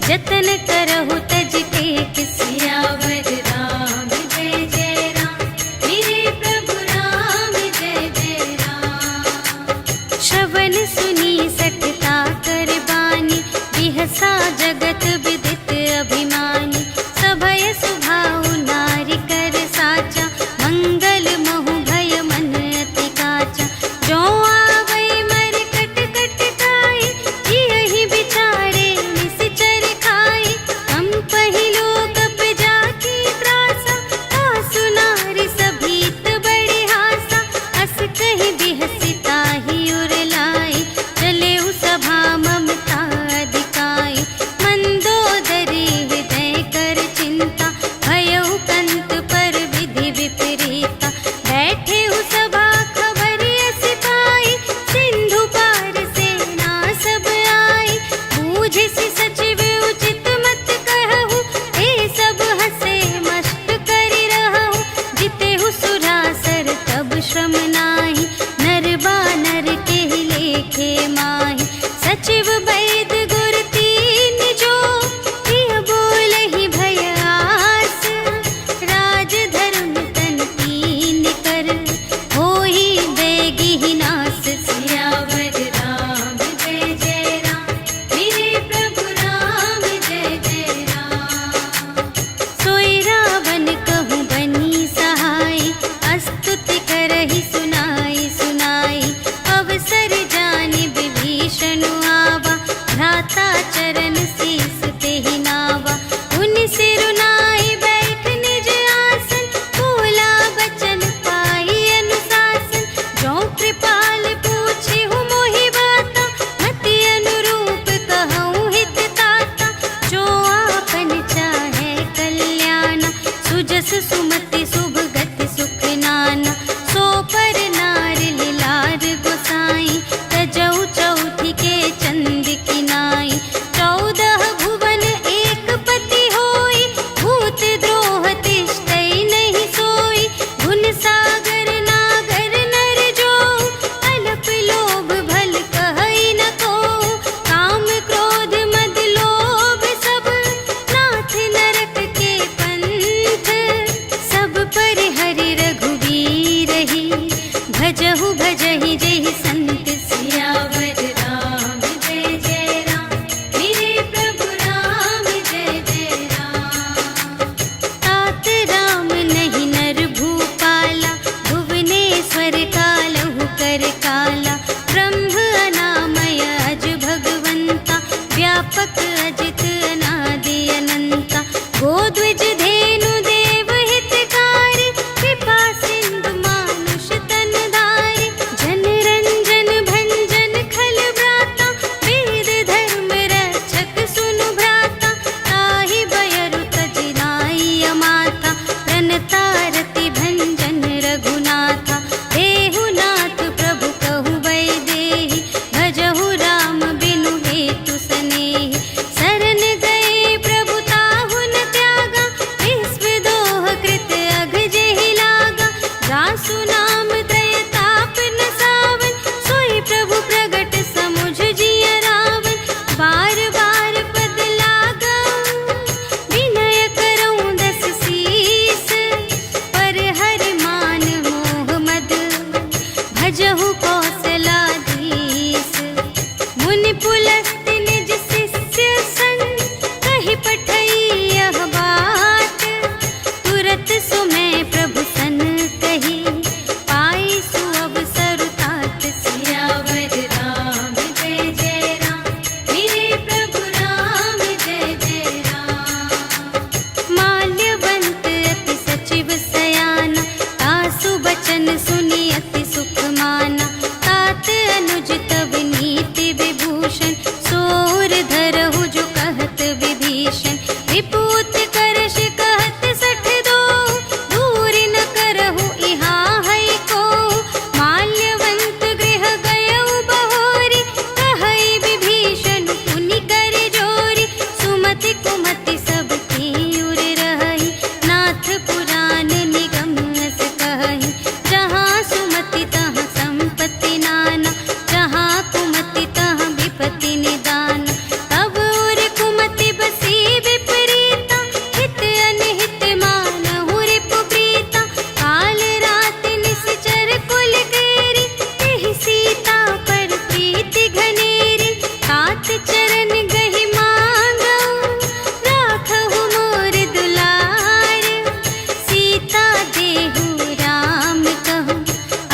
जतन करहु तज टेक। सियावर राम जय जय राम, मेरे प्रभु राम जय जय राम। श्रवण सुनी सठता कर बानी, बिहसा जगत विदित अभिमानी। सभय सुभाउ नारी कर साचा, मंगल महु भय मन अति काचा। जो आवै मर कट कट खाई, जियहि बिचारे निश्चर खाई। हम पहि लोक जाकी त्रासा, तासु नारी सभीत बड़े हासा। अस कहि बिहसि ताहि उर लाई, चले सभा ममता अधिकाई। मंदोदरी हृदय कर चिंता, भयउ कंत पर विधि विपरीता। बैठे सभा खबर अस पाई, सिंधु पार सेना सब आई। बूझिसि सचिव उचित मत कहु, ए सब हसे मस्त करि रहु। जितेहु सुरासर तब श्रम नाही, नर बानर केहि लेखे माहि। सचिव वैद गुर तीन जो, प्रिय बोलहि भय आस। राज धर्म तन कीन कर, होहि बेगिहि नास। सियावर राम जय जय राम, मेरे प्रभु राम जय जय राम। सोई रावण कहूँ बनी सहाय, अस्तुति करहि सुनाई सुनाई। अवसर जानि विभीषण आवा, भ्राता चरण शीस तेहि नावा। उनि सिरुनाई बैठ निज आसन, बोला बचन पाई अनुशासन। जो कृपाल पूछेहु मोहि बाता, मति अनुरूप कहूँ हित ताता। जो आपन चाहे कल्याण, सुजस सुमति शुभ गति सुख नाना। सो पर नार लिलार गोसाई, तजौ चौथि के चंद किनाई। 14 भुवन एक पति होई, भूत द्रोह तिष्ठै नहीं सोई। गुण सागर नागर नर जो, अल्प लोभ भल कहै न को। काम क्रोध मद लोभ सब, नाथ नरक के पंथ। सब पर हरि रघुवीर ही, भजहु भजहि जेहि संत। सियावर राम जय जय राम, मेरे प्रभु राम जय जय राम। तात राम नहीं नर भूपाला, भुवनेश्वर कालहु कर काला। ब्रह्म अनामय अज भगवंता, व्यापक अजित अनादि अनंता। गोद्विज धेनु देव हितकारी, कृपा सिंधु भजहु कौशलाधीश। मुनि पुलस्त्य निज शिष्य संग, कहि पठई यह बात। तुरत सुमय प्रभु सन कही, पाई सुअवसर तात। सियावर राम जय जय राम, मेरे प्रभु राम जय जय राम। माल्यवंत अति सचिव सयाना, तासु बचन सुनि अति सुख माना। तात अनुज तब नीति विभूषण, सोर धरहु जो कहत विभीषण। विपूत करश कहत सठ दो, दूर न करहु इहाँ है को। माल्यवंत गृह गयउ बहोरी, कहई विभीषण पुनि कर जोरी। सुमति कुमति सब की उर रहई, नाथ पुराण निगम अस कहई। जहाँ सुमति तहाँ संपत्ति नाना, जहाँ कुमति तहाँ विपत्ति निदान। तब उर कुमति बसी विपरीता, हित अनहित मानहु रिपु प्रीता। काल रात निश्चर कुल केरी, तेहि सीता पर प्रीति घनेरी। तात चरण गहि मांगऊ, राखहु मोर दुलार। सीता देहु राम कहूँ,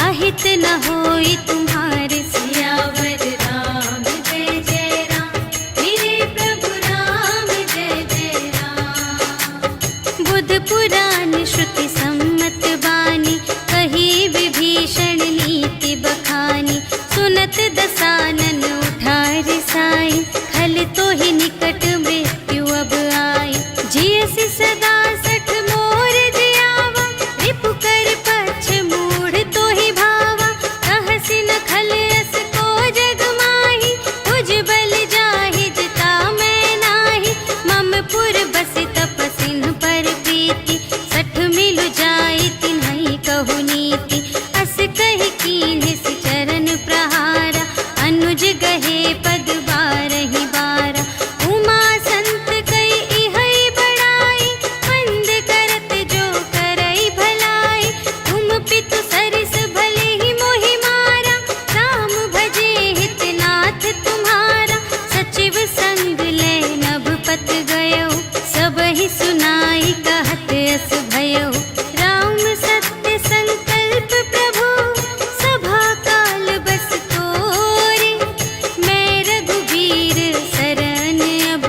अहित न होई तुम्हारे। सियावर राम जय जय राम, मेरे प्रभु राम जय जय राम। बुध पुराण श्रुति सम्मत बानी, कही विभीषण नीति बखानी। सुनत दसानन उठार साई, खल तो ही निकट मृत्यु अब आई। जियसि सदा सठ मोर जियावा, रिपु कर पक्ष मूढ़ तो ही भावा। कहसि न खल अस को जग माही, तुझ बल जाहि जिता मैं नाही। मम पुर बसि तपसिन पर प्रीति, सठ मिलु जाई तिन्हई कहु नीति। अस कहि कीन्हि चरण प्रहारा, अनुज गहे पद बारहि बारा। उमा संत कई इहै बड़ाई, मंद करत जो करई भलाई। तुम पितु सरिस भले ही मोहि मारा, राम भजे हित नाथ तुम्हारा। सचिव संग ले नभ पत गयो, सबहि सुनाई कहत अस भयो। राम सत्य संकल्प प्रभु, सभा काल बस तोरे। मैं रघुबीर शरण अब,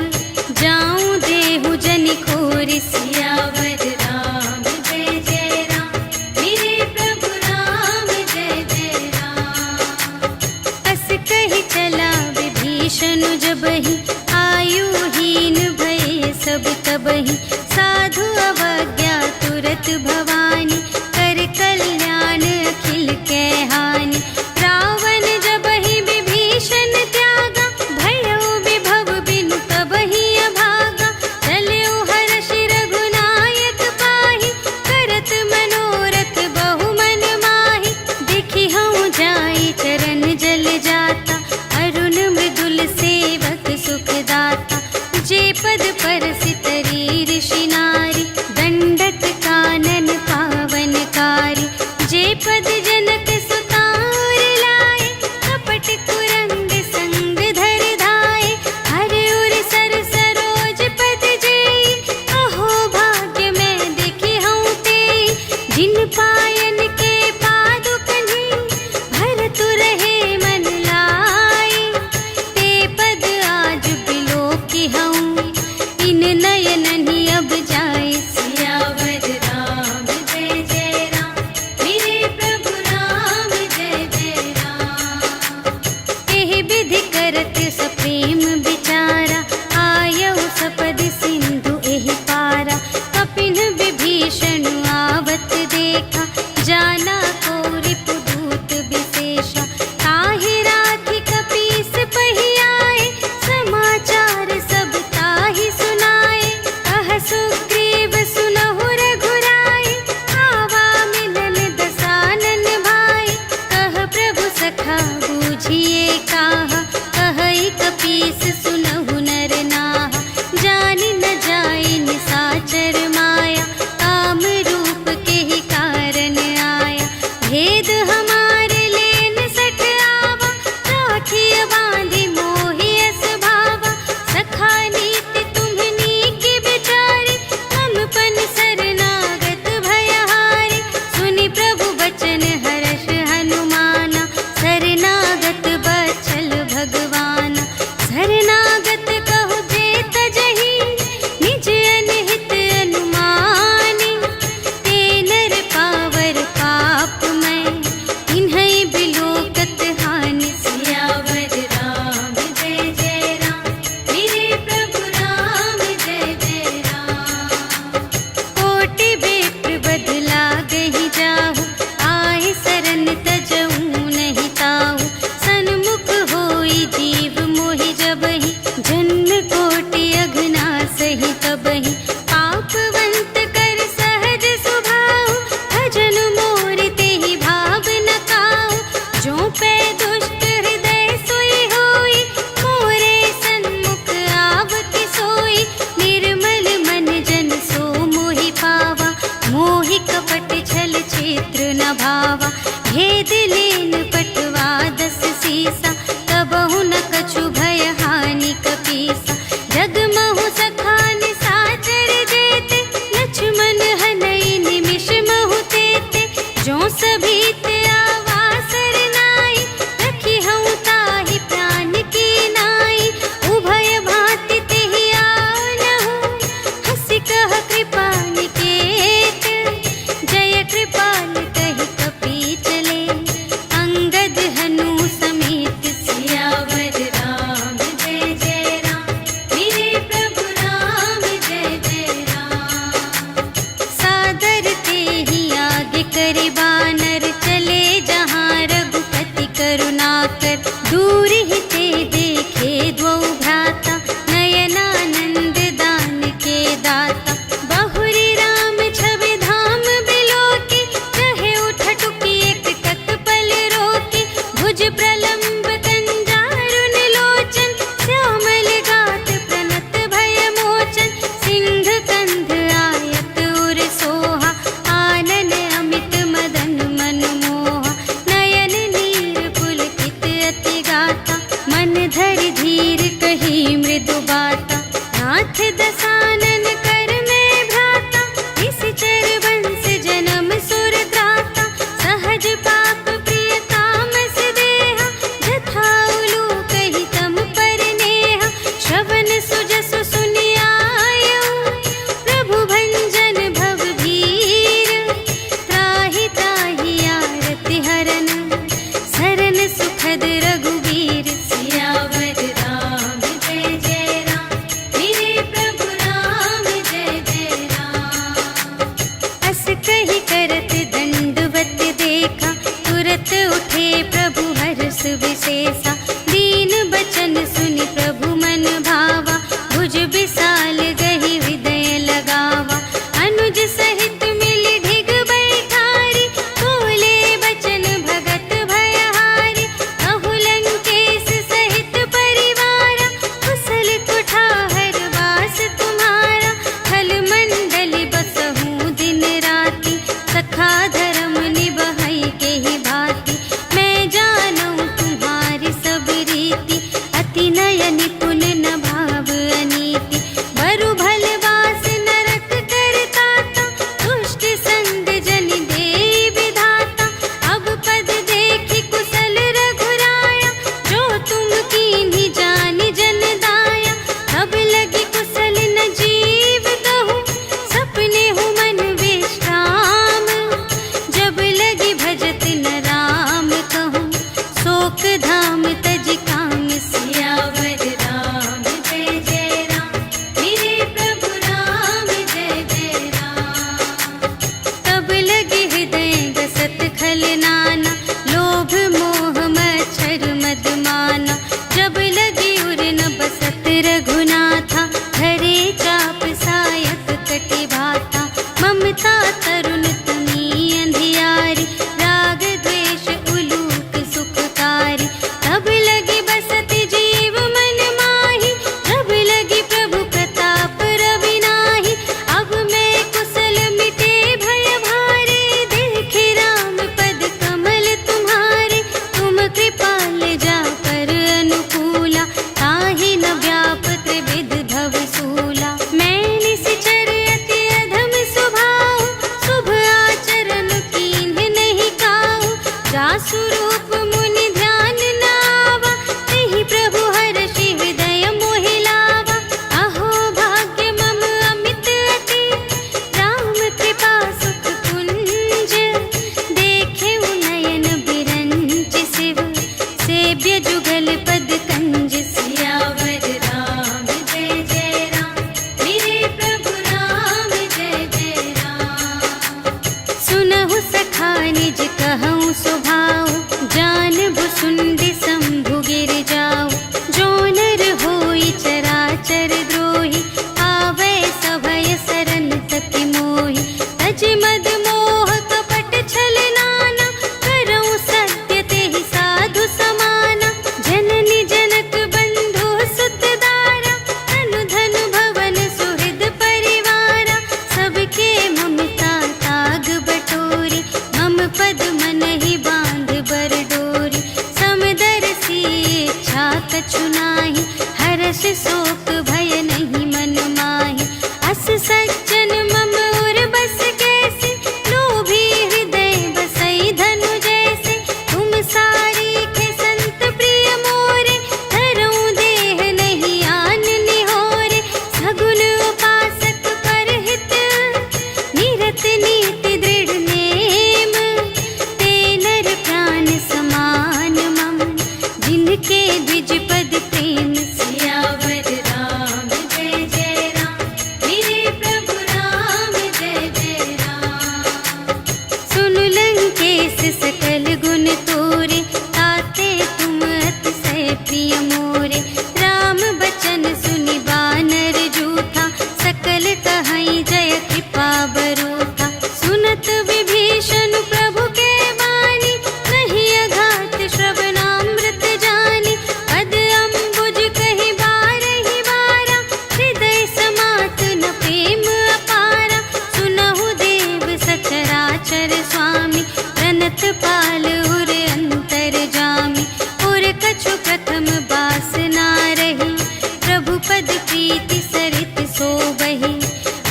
जाऊं देहु जनि खोरि। सियावर राम जय जय राम, मेरे प्रभु राम जय जय राम। अस कहि चला विभीषण जबहि, आयुहीन भये सब तबहि। साधु अवज्ञा तुरत भवानी, कर कल्याण अखिल के हानि। रावण जबहि विभीषण त्यागा, भयउ विभव बिनु तबहि अभागा। चलउ हर्षि रघुनायक पाहि, करत मनोरथ बहु मन माहि। देखि हऊँ जाई चरण जल जाता, अरुण मृदुल सेवक सुख दाता। जे पद परसि तरी ऋषि नारी, दंडक कानन पा सुहावा। भेद लेन पटवा 10 सीसा, तबहु न कछु भय हानि कपीसा। जगमहु सखान साचर जेते, लक्ष्मण हनई निमिष महु तेते। जो सभीत आवासर नाई, रखी हूँ ताहि प्राण की नाई। उभय भांति तेहि आनहु, हंसि कह कृपा निकेत। जय कृपाल कहि कपि चले, अंगद हनु समेत। सियावर राम जय जय राम, मेरे प्रभु राम जय जय राम। सादर तेहि आगे करि बानर, चले जहाँ रघुपति करुणाकर। दूर ही ते देखे द्वौ भ्राता, नयनानंद दान के दाता। बहुरी राम छवि धाम बिलोकी, कहे उठटुकी एक तत्पल रोकी। भुज प्रलंब कंजारुन लोचन, श्यामल गात प्रणत भय मोचन। सिंह कंध आयत उर सोहा, आनन अमित मदन मनमोहा। नयन नीर पुलकित अति गाता, मन धरि धीर कही मृदु बाता। नाथ दसानन कर में भ्राता, निश्चर वंश जन्म सुर त्राता। सहज पाप प्रिय तामस देहा, जथा उलूक ही तम पर नेहा। श्रवण सुजसु सुनि आयऊ, प्रभु भंजन भव भीर। त्राहि त्राहि आरति हरन, सरन सुखद रघुवीर। सियावर राम जय जय राम, मेरे प्रभु राम जय जय राम। अस कहि करत दंडवत देखा, तुरत उठे प्रभु हर्ष विशेषा। दीन बचन सुनि प्रभु मन भावा, भुज विशाल गहि हृदय लगावा। अनुज सहित मिलि ढिग बैठारी, बोले बचन भगत भयहारी। कहु लंकेश सहित परिवारा, कुशल कुठार वास तुम्हारा। खल मंडल बसहु दिन राति, सखा धर्म निबहै केहि भांति। मैं जानूं तुम्हारी सब रीति, अति नय निपुण न भाव अनीति। बरु भल वास नरक करताता, दुष्ट संग जन देई विधाता। अब पद देखि कुशल रघुराया, जो तुम कीन्ही जानि जन दाया। तब लगी कुशल न जीव कहूँ, सपने हूँ मन विश्राम। जब लगी भजत न राम कहूँ, शोक धाम तज काम। सियावर राम जय जय राम, मेरे प्रभु राम जय जय राम। तब लगे हृदय गसत खल नाना, लोभ मोह मच्छर मद माना। जब लगी उर न बसत रघुनाथा, धरे चाप सायक कटि भाता। ममता तरुण तमी अंधियारी, राग द्वेष उलूक सुखकारी। तब लगी बसत जीव मन माही, जब लगी प्रभु प्रताप रवि नाही। अब मैं कुशल मिटे भय भारे, देखे राम पद कमल तुम्हारे। तुम कृपाल जा पर अनुकूला, ताहि न व्याप त्रिविध भव सूला। मैं निश्चर अति अधम स्वभाव, शुभ आचरण कीन्ह नहीं काहू। जासु रूप मुनि ध्यान न आवा, तेहि प्रभु हर्षि हृदय मोहि लावा। अहो भाग्य मम अमित अति, राम कृपा सुख कुंज। देखे नयन बिरंच शिव, सेव्य जुगल पद कंज। सियावर राम जय जय राम, मेरे प्रभु राम जय जय राम। सुनहु सखा निज कहूँ स्वभाव, हर्ष शोक भय नहीं मन माहि। अस सज्जन मम उर बस कैसे, लोभी हृदय बसई धनु जैसे। तुम सारीखे संत प्रिय मोरे, धरऊं देह नहीं आन निहोरे। सगुन उपासक परहित, निरत नीति दृढ़ नेम। ते नर प्राण समान मम, जिनके द्विज पद प्रेम। सियावर राम जय जय राम, मेरे प्रभु राम जय जय राम। सुनु लंकेश सकल गुण तोरे, ताते तुम अतिशय प्रिय मोरे। राम बचन सुनि बानर जूठा, सकल कहई जय कृपा बरूठा। सुनत विभीषण प्रभु के बानी, नहीं अघात श्रवणामृत जानी। पद अम्बुज कहि बारहि बारा, हृदय समात न प्रेम अपारा। सुनहु देव सचराचर स्वामी, प्रणत पाल उर अंतर जामी। उर कछु प्रथम बास ना रही, प्रभु पद प्रीति सरित सोबहि।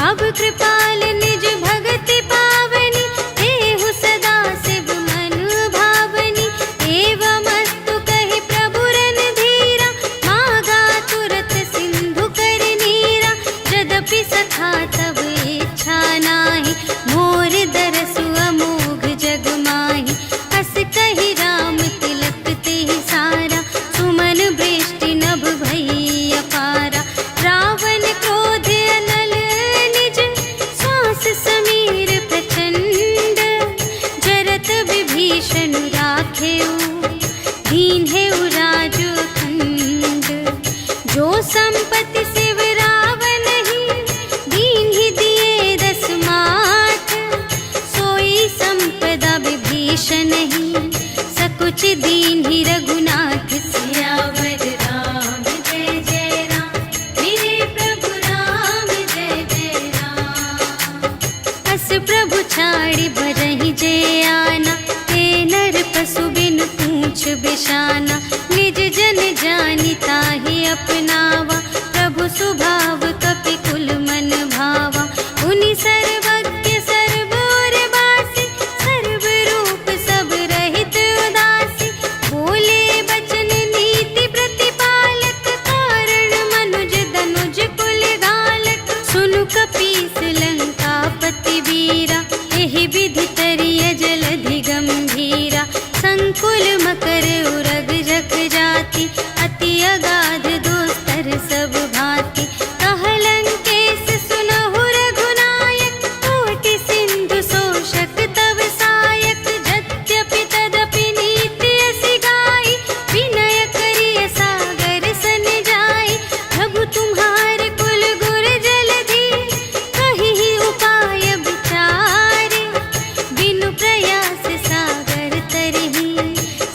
अब कृपाल निज भगति पावनी, देहु सदा शिव मन भावनी। एवमस्तु कहि प्रभु रणधीरा, मागा तुरत सिंधु कर नीरा। यद्यपि सखा तब इच्छा नाही, मोर दरसु अमोघ जग माहि। हस कहि राम तिलक तेहि सारा, सुमन वृष्टि नभ भई अपारा। रावण क्रोध अनल निज, श्वास समीर प्रचंड। जरत विभीषण राखेउ, दीन्हेउ राजु अखंड। जो संपत्ति शिव रावण ही, दीन्हि दिए दस माठ। सोई संपदा विभीषण ही, सकुच दीन्हि रघुनाथ। सियावर राम जय जय राम, मेरे प्रभु राम जय जय राम। अस प्रभु छाड़ि बरहि जे आना, ते नर पशु बिनु पूछ बिशाना। निज जन जानि ताहि अपनावा, प्रभु सुभाव कपि कुल मन भावा। उनि सर्वज्ञ सर्व और वासी, सर्व रूप सब रहित उदासी। बोले बचन नीति प्रतिपालक, कारण मनुज धनुज कुल घालक। सुनु कपीस लंकापति वीरा, एहि विधि तरिय जलधि गंभीरा। संकुल मकर उरग जग जाति, अति अगाध दोस्तर सब भांति। कह लंकेश सुनहु रघुनायक, कोटि सिंधु शोषक तव सायक। यद्यपि तदपि नीति असि गाई, विनय करिय सागर सन जाई। प्रभु तुम्हारे कुल गुर जलधि, कहिहि उपाय विचारे। बिनु प्रयास सागर तरहि,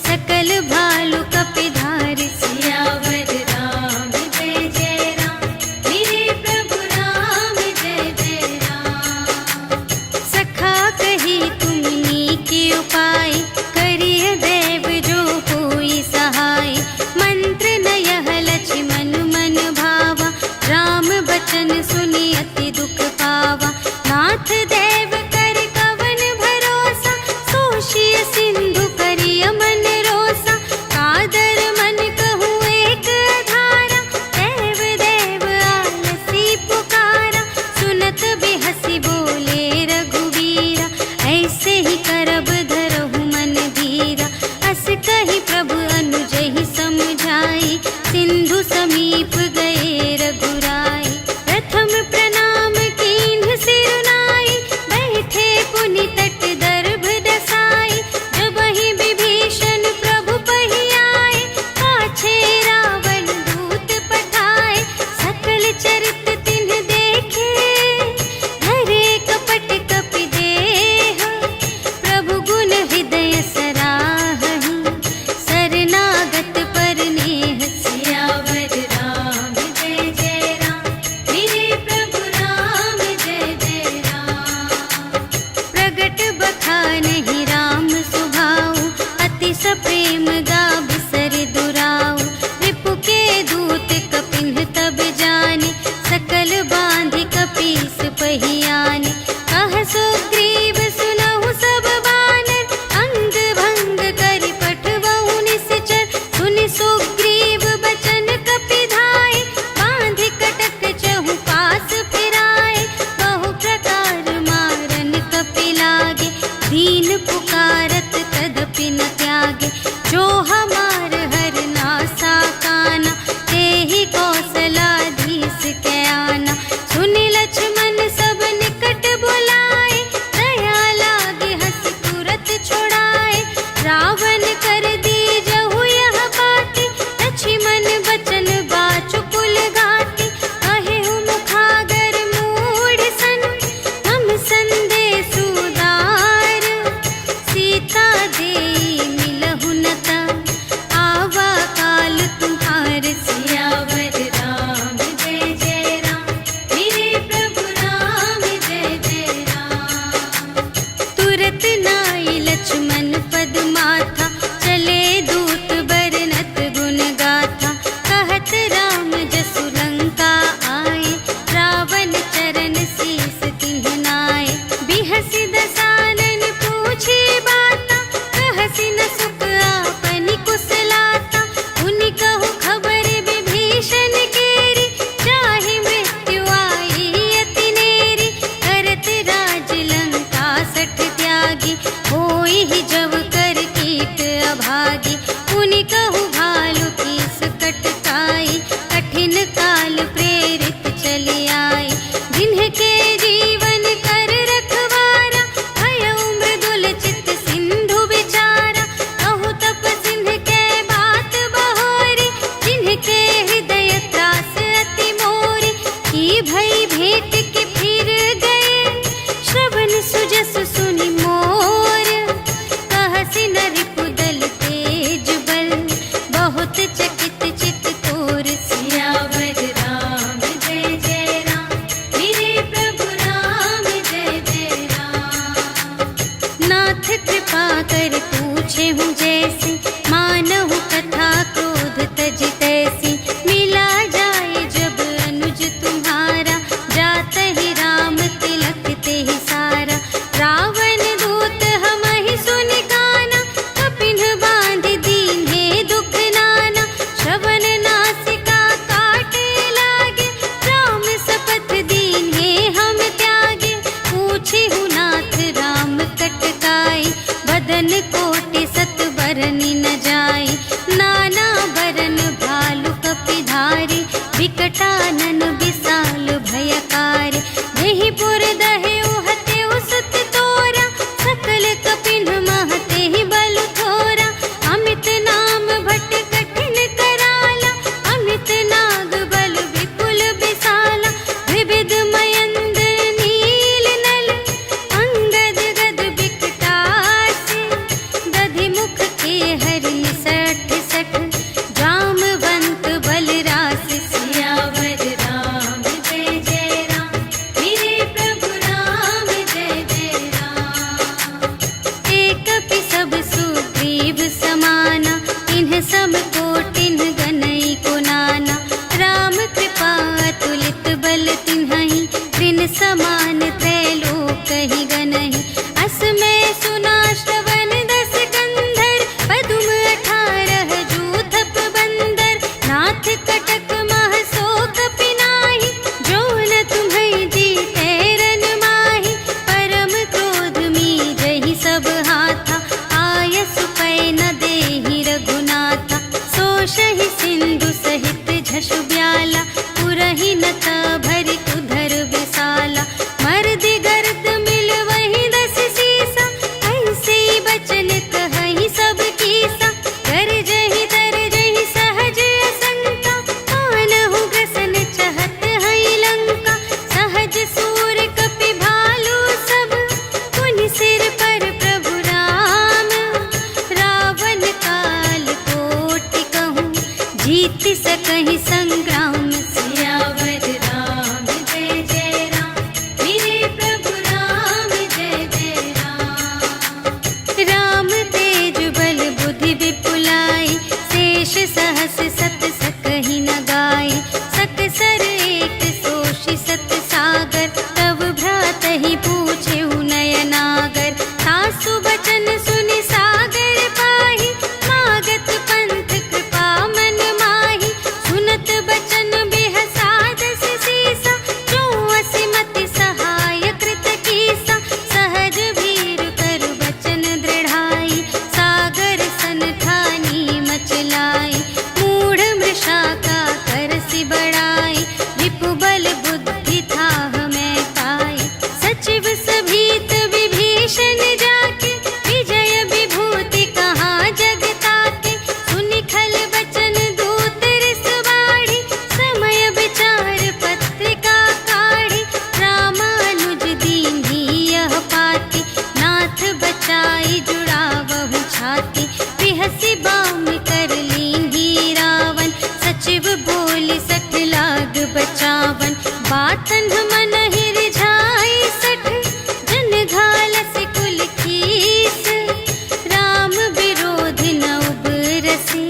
सकल भालु कपिधारि। सियावर राम जय जय राम, मेरे प्रभु राम जय जय राम। सखा कही तुमनी के उपाय, करिय देव जो कोई सहाय। मंत्र न यह लक्ष्मण मन भावा, राम बचन सुनि अति दुख पावा। नाथ देव कर कवन भरोसा, सोषिय सिंधु करिय मन रोसा। कादर मन कहूँ एक अधारा, देव देव आलसी पुकारा। सुनत बिहसी बोले रघुवीरा, ऐसे ही करब धरहु मन धीरा। अस कहि प्रभु अनुजहि समझाई, सिंधु समीप गए रघुराई। प्रथम प्रणाम कीन्ह सिरुनाई, बैठे पुनि तट दर्भ दसाई। जबहि विभीषण प्रभु पहि आए, पाछे रावण दूत पठाए। सकल चरित तिन्ह देखे, धरे कपट कपि देह। प्रभु गुण हृदय सराहहि, शरणागत पर नेह। सियावर राम जय जय राम, मेरे प्रभु राम जय जय राम। प्रगट बखानहि राम सुभाऊ, अतिश प्रेम गा बिसर दुराऊ। रिपु के दूत कपिन्ह भागी। पुनि कहु भालु कीस कटकाई, कठिन काल प्रेरित चली आई। जिन्हके जीवन कर रखवारा, भयउ मृदुल चित्त सिंधु विचारा। कहु तप सिंध के बात बहोरी, जिनके हृदय त्रास अति मोरी। की भई भेंट के फिर गए, श्रवण सुजस सुनि मोर। कहसि न रिपुदल तेज बल, बहुत चकित चित तोर। सियावर राम जय जय राम, मेरे प्रभु राम जय जय राम। नाथ कृपा कर पूछे हूँ जैसी, मानहु कथा क्रोध तज तैसी। मिला जाए जब अनुज तुम्हारा, जात ही राम तिलक ते ही सारा। रावण दूत हमहि सुनि काना, कपिन बांध दीन्हे दुख नाना। श्रवण नासिका काटे लागे, राम शपथ दीन्हे हम त्यागे। पूछे हूँ नाथ राम कटकाई, बदन कोटि सत बरनि न जाई। नाना बरन भालु कपिधारी, विकटानन विशाल भयकारी। देहि पुर दहेउ हतेउ सुत तोरा, सकल कपिन महते ही बलु थोरा। अमित नाम भट कठिन कराला, अमित नाग बल विपुल विशाला। विविध मयंद्र नील नल, अंगद गद विकटासी। दधि मुख के हरि सठ सठ, जामवंत बलरास। सियावर राम जय जय राम, मेरे प्रभु राम जय जय राम। एक कपि सब सुग्रीव समाना, इन्ह सब कोटिन्ह गनई को नाना। राम कृपा अतुलित बल तिन्हहि, त्रिन समान त्रैलोक ही गनहि। अस मैं सुना श्रवण दस कंधर, पदुम 18 जूथप बंदर। नाथ कटक मह सो कपि नाही, जो न तुम्है जीतै रन माही। परम क्रोध मीजहि सब हाथा, आयसु पै न देहि रघुनाथा। सोषहि सिंधु सहित झसु ब्याला, पुरहि न भरि उधर विशाला। मर्दि गर्द मिल वही 10 सीसा, ऐसे बचन कहहि सब कीसा। गरजहि तरजहि सहज असंका, मानहु ग्रसन चहत हई लंका। सहज सूर कपि भालु सब, पुनि सिर पर प्रभु राम। रावण काल कोटि कहूँ, जीत सकहि संग्राम। सियावर राम जय जय राम, मेरे प्रभु राम जय जय राम। राम तेज बल बुद्धि विपुलाई, शेष सहस सत सकहि न गाई। सकसर एक सोषि सत सागर, तब भ्रातहि पूछेउ नयनागर। सासु बचन सुनि सागर पाहि, मागत पंथ कृपा मन माहि। सुनत बचन बिहसा 10 सीसा, जो असिमति सहाय कृत कीसा। सहज भीर कर बचन दृढ़ाई, सागर सन ठानी मचलाई। मूढ़ मृषा का करसि बड़ाई, रिपु बल बुद्धि थाह मैं पाई। सचिव सभीत विभीषण जाके, विजय विभूति कहाँ जग ताके। सुनि खल बचन दूत रिस बाढ़ी, समय विचार पत्रिका काढ़ी। रामानुज दीन्ही यह पाती, नाथ बचाई जुड़ावहु छाती। बिहसि बाम कर लीन्ही रावण, सचिव बोलि सठ लाग बचावन। बातन मन ही रिझाई 60, जन घालसि कुल कीस। राम विरोधि न उबरसि,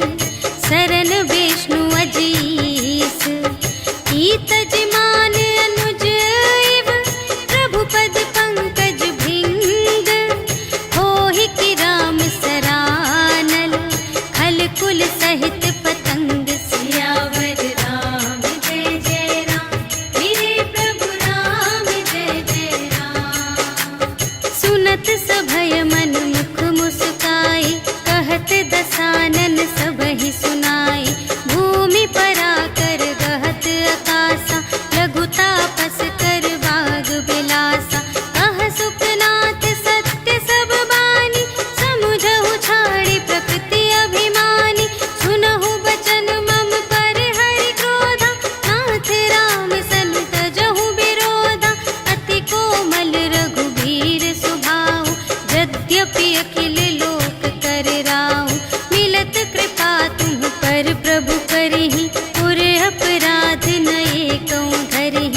सरन विष्णु अजीस। ईतज मान अनुज इव, प्रभु पद पंकज भिंग। होहि कि राम सरानल, खल कुल सहित पतंग। सियावर राम जय जय राम, मेरे प्रभु राम दसानन सबहि सुनाई। भूमि पराकर गहत आकासा, लघु तापस कर बाग बिलासा। कह सुखनाथ सत्य सब बानी, समुझहु छाड़ी प्रकृति अभिमानी। सुनहु बचन मम पर हरि क्रोधा, नाथ राम सन तजहु विरोधा। अति कोमल रघुबीर सुभाऊ, यद्यपि अखिल लोक कर राऊ। मिलत कृपा तुम पर प्रभु करहि, पुर अपराध न एकौ धरहि।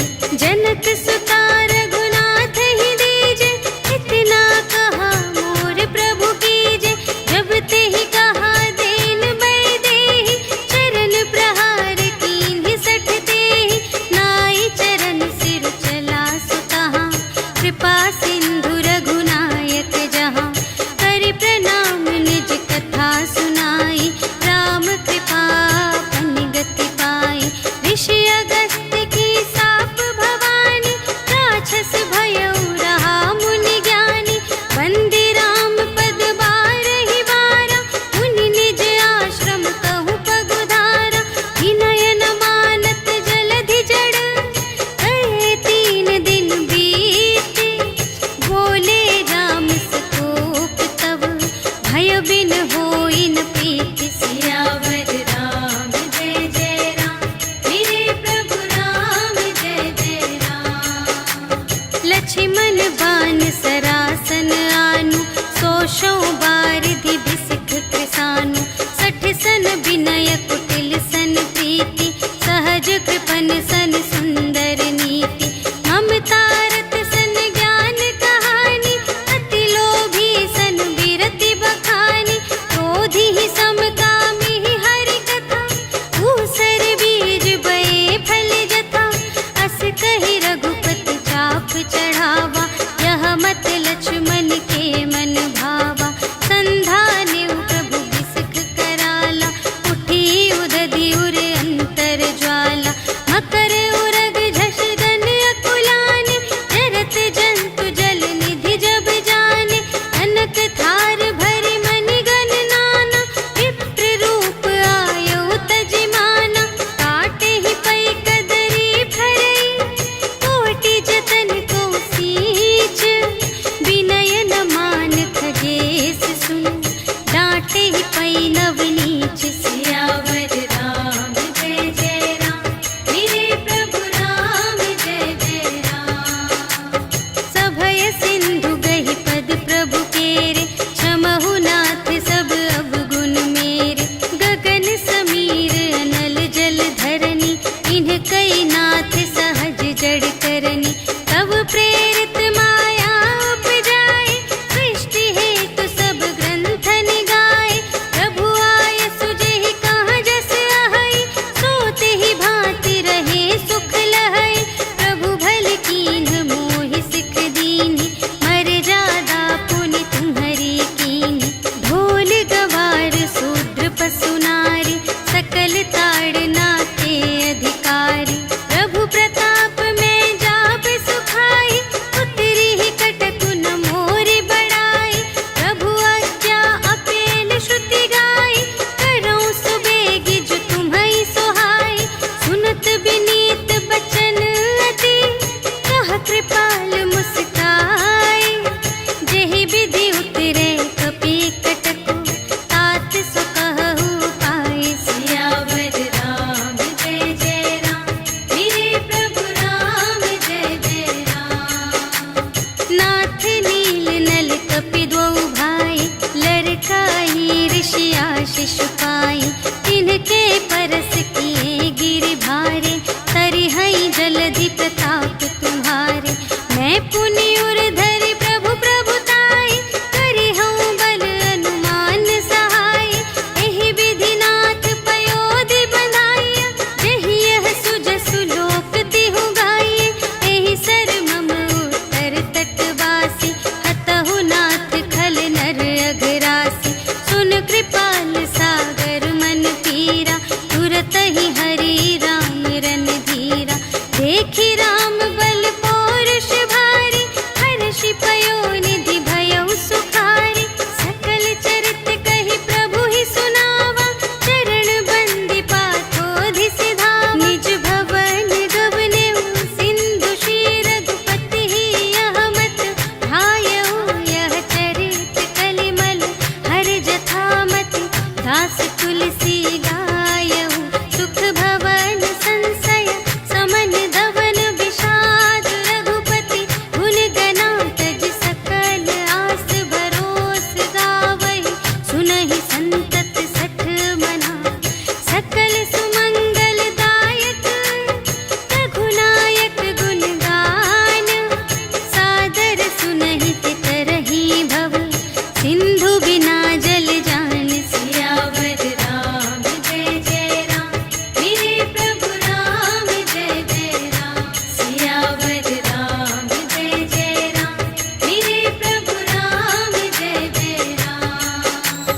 जनक सुता रघुनाथ ही दीजे, इतना कहा मोर प्रभु कीजे। जब तेहि कहा दीन बैदेहि, चरण प्रहार कीन्हि सठ तेहि। नाई चरण सिर चला सुतहा, कृपा सिंधु रघुनायक जहाँ। करि प्रणाम निज कथा सुनाई, राम कृपा पन गति पाई। ऋषि अगस्त्य की साप भवानी, राक्षस भयउ रहा मुनि ज्ञानी। बंदी राम पद बारहि बारा, मुनि निज आश्रम कहु पगुधारा। विनय न मानत जलधि जड़, कहे 3 दिन बीते। बोले राम सकोप तब, भय बिन होई न प्रीति। सियावर राम जय जय राम, मेरे प्रभु राम जय जय राम। लक्ष्मण बान सरासन आनु, सोशौ बारिधि बिसिख कृसानु। 60 सन विनय कुटिल सन प्रीति, सहज कृपन सन सुंदर नीति। ममता रत सन ज्ञान कहानी, अति लोभी सन विरति बखानी। क्रोधी ही समकामी हरि कथा, ऊसर बीज बये फल जथा। अस कहि रघुपति चाप चढ़ावा, यह मत लक्ष्मण के मन भावा। संधान्यु प्रभु बिसिख कराला, उठी उदधि उर अंतर ज्वाला। मकर उरग झष गन अकुलाने, जरत जंतु जल निधि जब जाने। कनक थार भरि मनि गण नाना, विप्र दास तुलसी गायऊ सुख भवन संशय समन दवन विषाद रघुपति गुण गना तज सकल आस भरोस गावई सुनहि संतत सठ मना सकल सुमंगल दायक रघुनायक गुण गान सादर सुनहि तरही भव सिंधु बिना जल जान सियावर राम जय जय राम मेरे प्रभु राम जय जय राम सियावर राम जय जय राम मेरे प्रभु राम जय जय राम।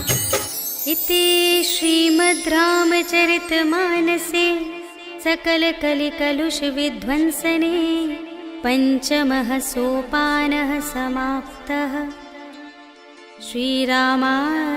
इति श्रीमद् रामचरितमानसे सकल कलिकलुष विध्वंसने पंचमः सोपानः समाप्तः। श्रीरामार्पणमस्तु।